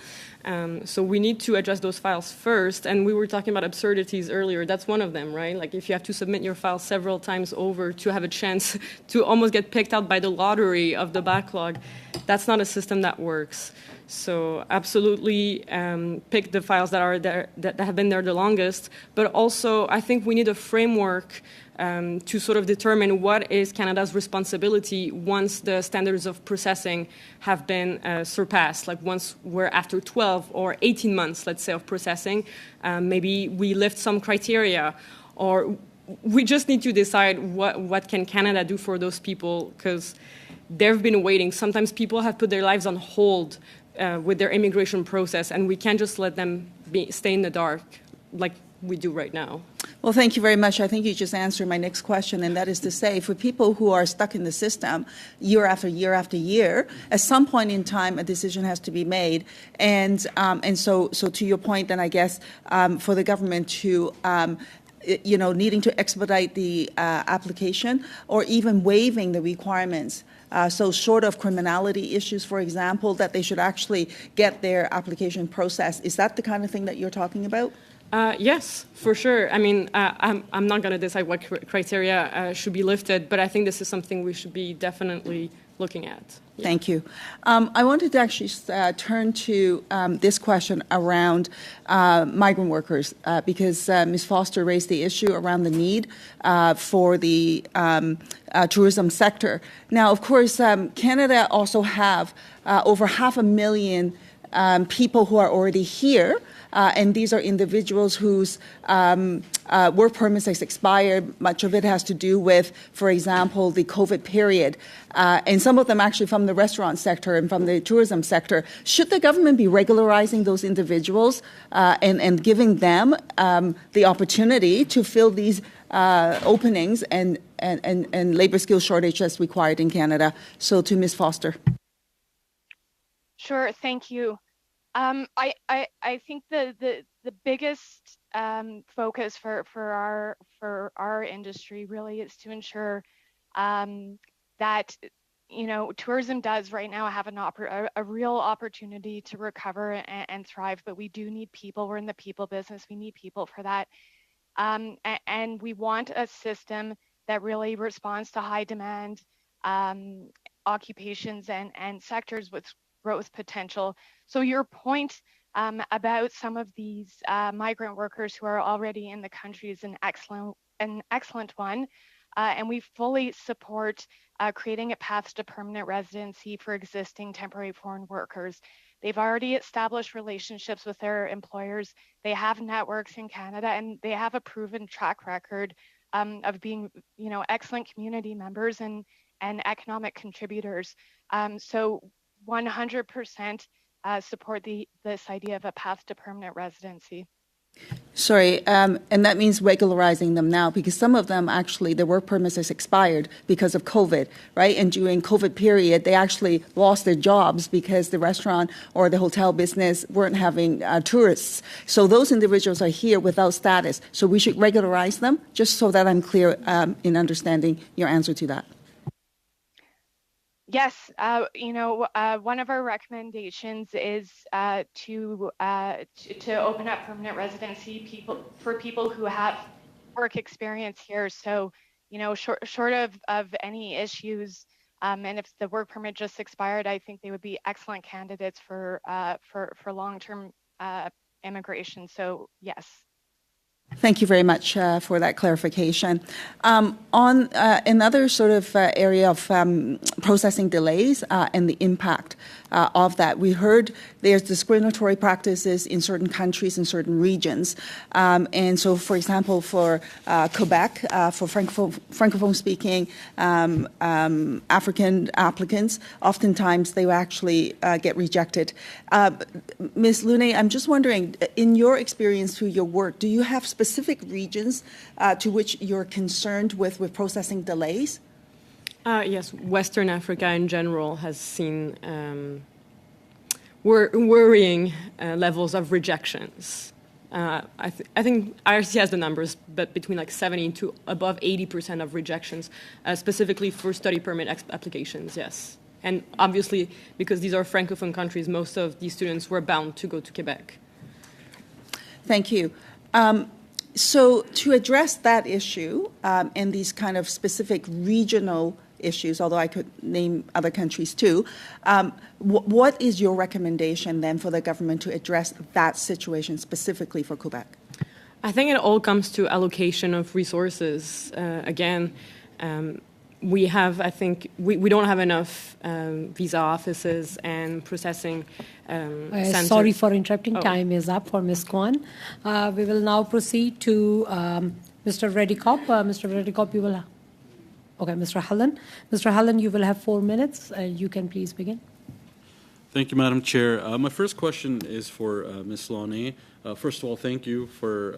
So we need to address those files first. And we were talking about absurdities earlier. That's one of them, right? Like if you have to submit your file several times over to have a chance to almost get picked out by the lottery of the backlog, that's not a system that works. So absolutely pick the files that are there that have been there the longest. But also, I think we need a framework to sort of determine what is Canada's responsibility once the standards of processing have been surpassed. Like once we're after 12 or 18 months, let's say, of processing, maybe we lift some criteria, or we just need to decide what can Canada do for those people, because they've been waiting. Sometimes people have put their lives on hold with their immigration process, and we can't just let them stay in the dark like we do right now. Well, thank you very much. I think you just answered my next question, and that is to say, for people who are stuck in the system year after year after year, at some point in time, a decision has to be made. And so to your point, then I guess for the government to needing to expedite the application or even waiving the requirements. So short of criminality issues, for example, that they should actually get their application processed. Is that the kind of thing that you're talking about? Yes, for sure. I mean, I'm not going to decide what criteria should be lifted, but I think this is something we should be definitely looking at. Yeah. Thank you. I wanted to actually turn to this question around migrant workers because Ms. Foster raised the issue around the need for the tourism sector. Now, of course, Canada also have over 500,000 people who are already here. And these are individuals whose work permits has expired. Much of it has to do with, for example, the COVID period. And some of them actually from the restaurant sector and from the tourism sector. Should the government be regularizing those individuals and giving them the opportunity to fill these openings and labor skill shortage that's required in Canada? So to Ms. Foster. Sure, thank you. I think the biggest focus for our industry really is to ensure that tourism does right now have a real opportunity to recover and thrive, but we do need people. We're in the people business. We need people for that, and we want a system that really responds to high demand occupations and sectors with growth potential. So your point about some of these migrant workers who are already in the country is an excellent one. And we fully support creating a path to permanent residency for existing temporary foreign workers. They've already established relationships with their employers. They have networks in Canada, and they have a proven track record of being, excellent community members and economic contributors. So 100% support this idea of a path to permanent residency. Sorry, and that means regularizing them now, because some of them actually, their work permits has expired because of COVID, right? And during COVID period, they actually lost their jobs because the restaurant or the hotel business weren't having tourists. So those individuals are here without status. So we should regularize them, just so that I'm clear in understanding your answer to that. Yes, one of our recommendations is to open up permanent residency for people who have work experience here. So, short of any issues, and if the work permit just expired, I think they would be excellent candidates for long-term immigration. So, yes. Thank you very much for that clarification. On another sort of area of processing delays and the impact of that, we heard there's discriminatory practices in certain countries, in certain regions. And so, for example, for Quebec, for Francophone-speaking African applicants, oftentimes they will actually get rejected. Ms. Lune, I'm just wondering, in your experience through your work, do you have specific regions to which you're concerned with processing delays? Yes, Western Africa in general has seen worrying levels of rejections. I think IRC has the numbers, but between like 70 to above 80% of rejections, specifically for study permit applications, yes. And obviously, because these are Francophone countries, most of these students were bound to go to Quebec. Thank you. So to address that issue and these kind of specific regional issues, although I could name other countries too, what is your recommendation then for the government to address that situation specifically for Quebec? I think it all comes to allocation of resources. We have, I think, we don't have enough visa offices and processing centers. Sorry for interrupting. Time is up for Ms. Kwan. We will now proceed to Mr. Reddycop. Mr. Reddycop, you will... Okay, Mr. Hallen. Mr. Hallen, you will have 4 minutes. You can please begin. Thank you, Madam Chair. My first question is for Ms. Launay. First of all, thank you for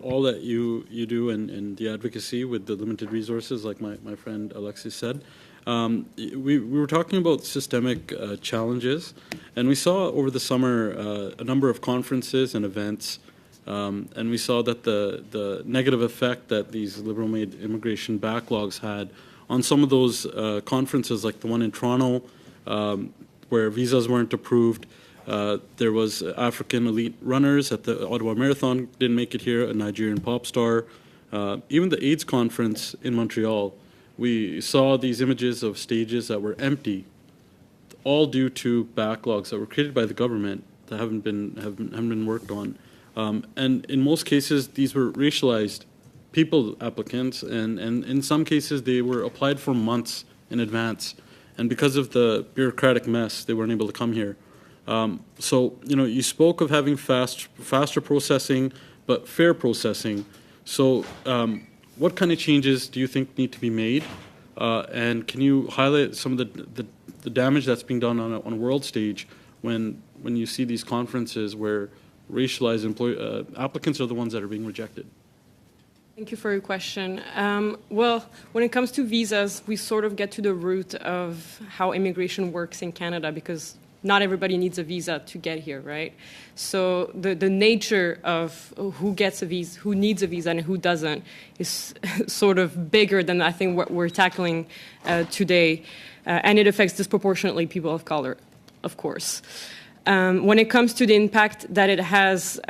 all that you do and the advocacy with the limited resources, like my friend Alexis said. We were talking about systemic challenges, and we saw over the summer a number of conferences and events, and we saw that the negative effect that these liberal-made immigration backlogs had on some of those conferences, like the one in Toronto, where visas weren't approved. There was African elite runners at the Ottawa Marathon, didn't make it here, a Nigerian pop star. Even the AIDS conference in Montreal, we saw these images of stages that were empty, all due to backlogs that were created by the government that haven't been worked on. And in most cases, these were racialized people applicants, and in some cases, they were applied for months in advance. And because of the bureaucratic mess, they weren't able to come here. So, you spoke of having faster processing, but fair processing. So what kind of changes do you think need to be made? And can you highlight some of the damage that's being done on a world stage when you see these conferences where racialized applicants are the ones that are being rejected? Thank you for your question. Well, when it comes to visas, we sort of get to the root of how immigration works in Canada, because not everybody needs a visa to get here, right? So the nature of who gets a visa, who needs a visa, and who doesn't is sort of bigger than I think what we're tackling today, and it affects disproportionately people of color, of course. When it comes to the impact that it has,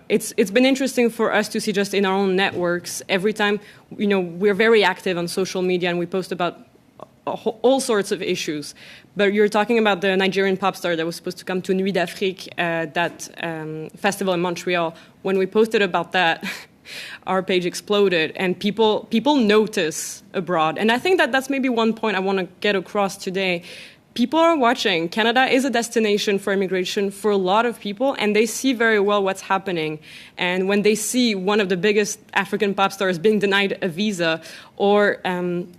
it's been interesting for us to see just in our own networks. Every time, we're very active on social media and we post about all sorts of issues. But you're talking about the Nigerian pop star that was supposed to come to Nuit d'Afrique, that festival in Montreal. When we posted about that, our page exploded, and people notice abroad. And I think that that's maybe one point I want to get across today. People are watching. Canada is a destination for immigration for a lot of people, and they see very well what's happening. And when they see one of the biggest African pop stars being denied a visa, or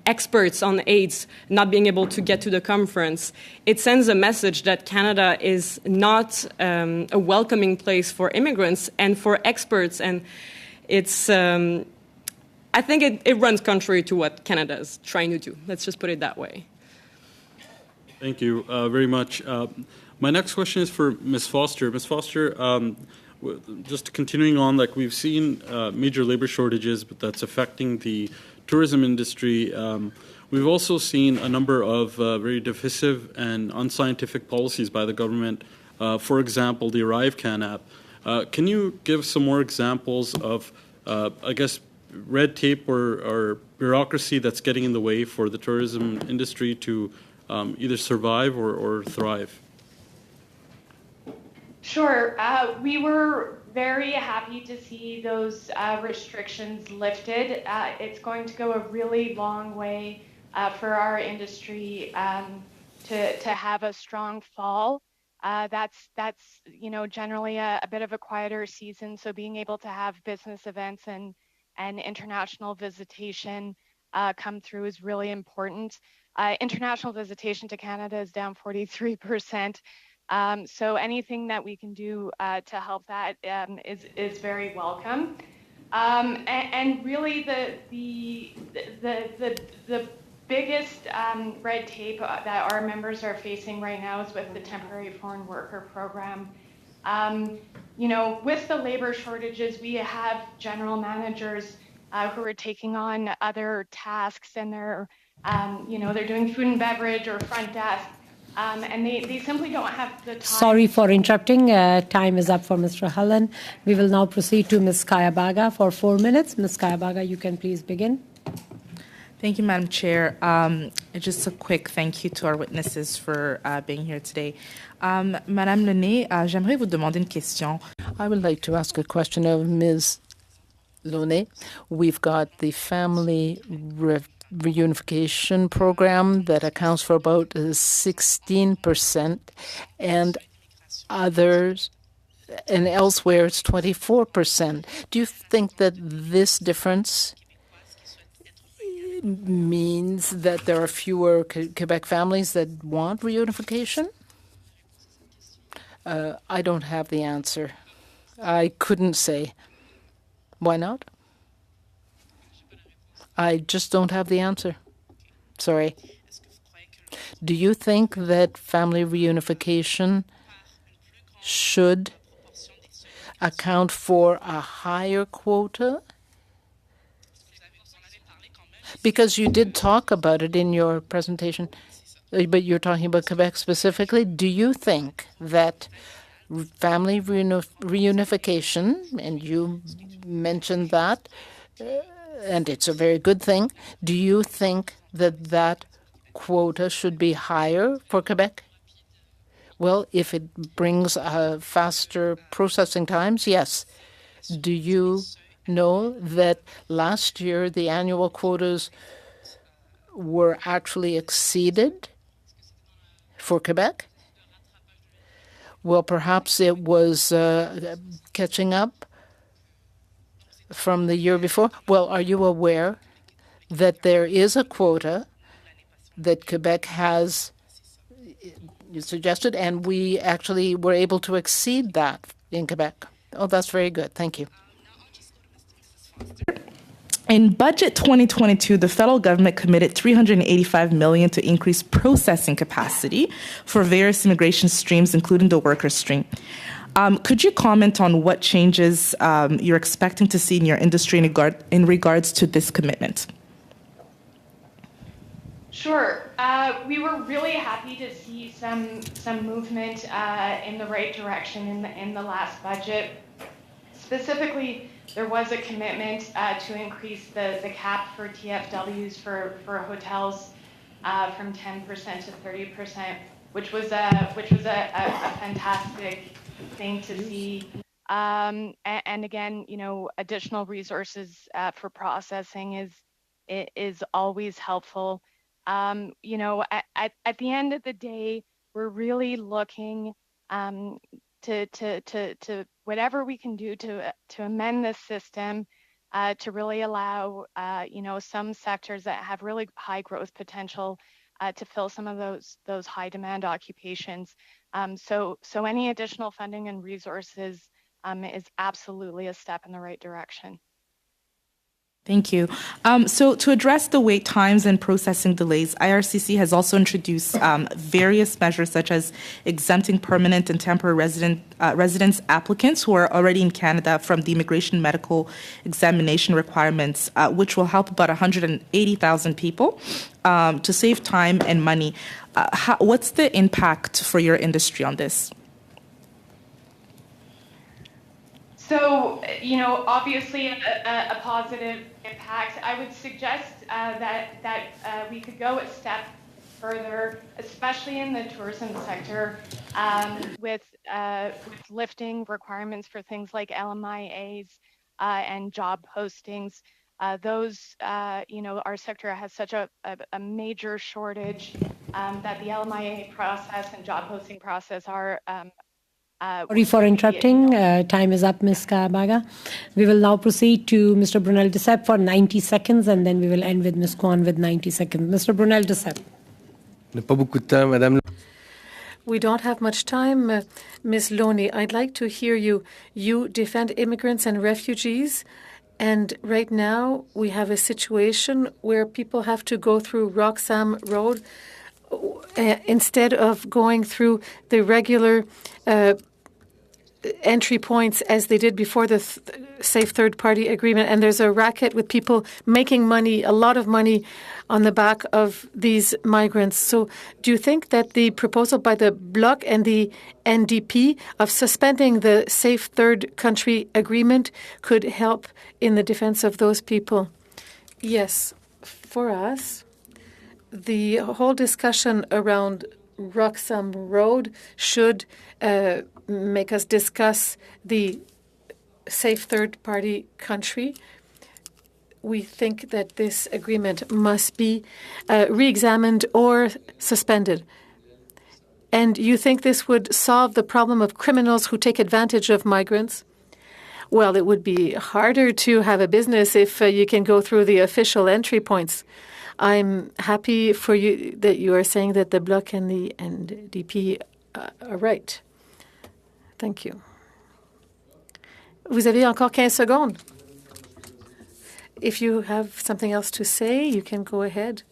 experts on AIDS not being able to get to the conference, it sends a message that Canada is not a welcoming place for immigrants and for experts. And it's, I think it runs contrary to what Canada is trying to do. Let's just put it that way. Thank you very much. My next question is for Ms. Foster. Ms. Foster, just continuing on, like we've seen major labor shortages, but that's affecting the tourism industry. We've also seen a number of very divisive and unscientific policies by the government. For example, the ArriveCan app. Can you give some more examples of, I guess, red tape or bureaucracy that's getting in the way for the tourism industry to either survive or thrive? Sure. We were very happy to see those restrictions lifted. It's going to go a really long way for our industry to have a strong fall. That's generally a bit of a quieter season. So being able to have business events and international visitation come through is really important. International visitation to Canada is down 43%. So anything that we can do to help that is very welcome. And really the biggest red tape that our members are facing right now is with the temporary foreign worker program. With the labor shortages, we have general managers who are taking on other tasks, and they're doing food and beverage or front desk, and they simply don't have the time. Sorry for interrupting. Time is up for Mr. Hallan. We will now proceed to Ms. Kayabaga for 4 minutes. Ms. Kayabaga, you can please begin. Thank you, Madam Chair. Just a quick thank you to our witnesses for being here today. Madame Lenné, j'aimerais vous demander une question. I would like to ask a question of Ms. Launay. We've got the family reunification program that accounts for about 16%, and others and elsewhere it's 24%. Do you think that this difference means that there are fewer Quebec families that want reunification? I don't have the answer. I couldn't say. Why not? I just don't have the answer. Sorry. Do you think that family reunification should account for a higher quota? Because you did talk about it in your presentation, but you're talking about Quebec specifically. Do you think that family reunification, and you mentioned that, and it's a very good thing, do you think that that quota should be higher for Quebec? Well, if it brings faster processing times, yes. Do you know that last year the annual quotas were actually exceeded for Quebec? Well, perhaps it was catching up from the year before. Well, are you aware that there is a quota that Quebec has suggested, and we actually were able to exceed that in Quebec? Oh, that's very good. Thank you. In Budget 2022, the federal government committed $385 million to increase processing capacity for various immigration streams, including the worker stream. Could you comment on what changes you're expecting to see in your industry in regards to this commitment? Sure. We were really happy to see some movement in the right direction in the last budget. Specifically, there was a commitment to increase the cap for TFWs for hotels from 10% to 30%, which was a fantastic thing to see. And again, additional resources for processing is always helpful. At the end of the day, we're really looking to whatever we can do to amend this system to really allow some sectors that have really high growth potential to fill some of those high demand occupations. So any additional funding and resources is absolutely a step in the right direction. Thank you. So to address the wait times and processing delays, IRCC has also introduced various measures such as exempting permanent and temporary residence applicants who are already in Canada from the immigration medical examination requirements, which will help about 180,000 people to save time and money. What's the impact for your industry on this? So, obviously a positive impact. I would suggest that we could go a step further, especially in the tourism sector, with lifting requirements for things like LMIAs and job postings. Those, our sector has such a major shortage that the LMIA process and job posting process are Sorry for interrupting. Time is up, Ms. Kabaga. We will now proceed to Mr. Brunel Desaep for 90 seconds, and then we will end with Ms. Kwan with 90 seconds. Mr. Brunel Desaep. We don't have much time, Ms. Loney. I'd like to hear you. You defend immigrants and refugees, and right now we have a situation where people have to go through Roxham Road instead of going through the regular entry points as they did before the safe third-party agreement. And there's a racket with people making money, a lot of money, on the back of these migrants. So do you think that the proposal by the Bloc and the NDP of suspending the safe third country agreement could help in the defense of those people? Yes, for us, the whole discussion around Roxham Road should make us discuss the safe third-party country. We think that this agreement must be re-examined or suspended. And you think this would solve the problem of criminals who take advantage of migrants? Well, it would be harder to have a business if you can go through the official entry points. I'm happy for you that you are saying that the Bloc and the NDP are right. Thank you. Vous avez encore 15 secondes. If you have something else to say, you can go ahead.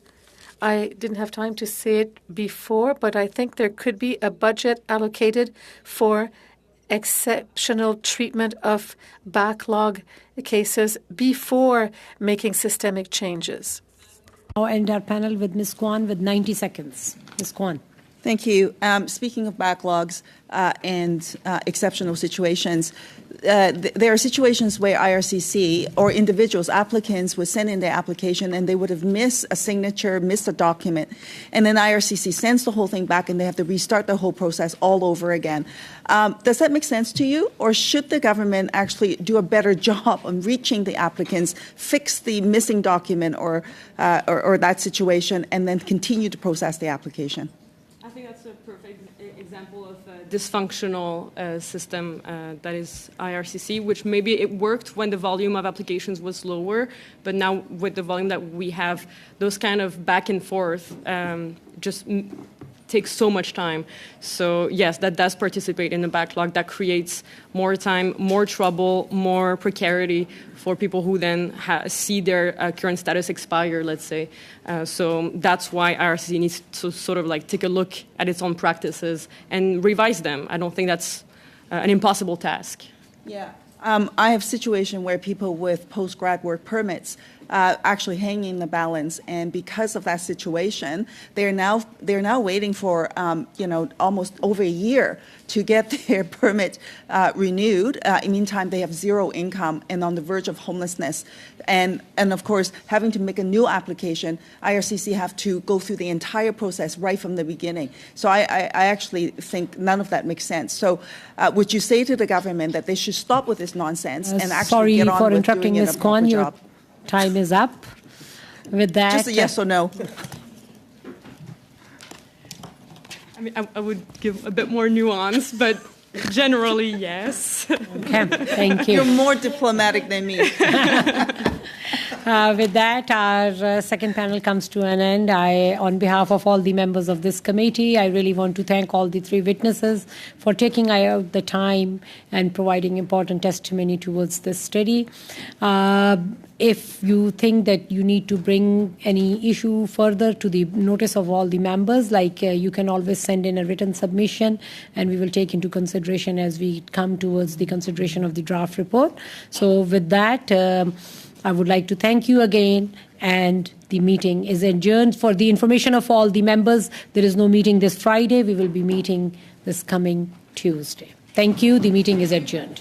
I didn't have time to say it before, but I think there could be a budget allocated for exceptional treatment of backlog cases before making systemic changes. I'll end our panel with Ms. Kwan with 90 seconds. Ms. Kwan. Thank you. Speaking of backlogs and exceptional situations, there are situations where IRCC or individuals, applicants, would send in their application and they would have missed a signature, missed a document, and then IRCC sends the whole thing back and they have to restart the whole process all over again. Does that make sense to you? Or should the government actually do a better job on reaching the applicants, fix the missing document or that situation, and then continue to process the application? I think that's a perfect example of a dysfunctional system that is IRCC, which maybe it worked when the volume of applications was lower, but now with the volume that we have, those kind of back and forth just takes so much time. So yes, that does participate in the backlog. That creates more time, more trouble, more precarity for people who then see their current status expire, let's say. So that's why IRCC needs to sort of like take a look at its own practices and revise them. I don't think that's an impossible task. Yeah. I have a situation where people with post-grad work permits actually hanging in the balance. And because of that situation, they're now waiting for almost over a year to get their permit renewed. In the meantime, they have zero income and on the verge of homelessness. And of course, having to make a new application, IRCC have to go through the entire process right from the beginning. So I actually think none of that makes sense. So would you say to the government that they should stop with this nonsense and actually get on with doing it a proper job? Your time is up. With that, just a yes or no. I mean, I would give a bit more nuance, but generally, yes. Okay, thank you. You're more diplomatic than me. With that, our second panel comes to an end. On behalf of all the members of this committee, I really want to thank all the three witnesses for taking out the time and providing important testimony towards this study. If you think that you need to bring any issue further to the notice of all the members, you can always send in a written submission, and we will take into consideration as we come towards the consideration of the draft report. So with that, I would like to thank you again, and the meeting is adjourned. For the information of all the members, there is no meeting this Friday. We will be meeting this coming Tuesday. Thank you. The meeting is adjourned.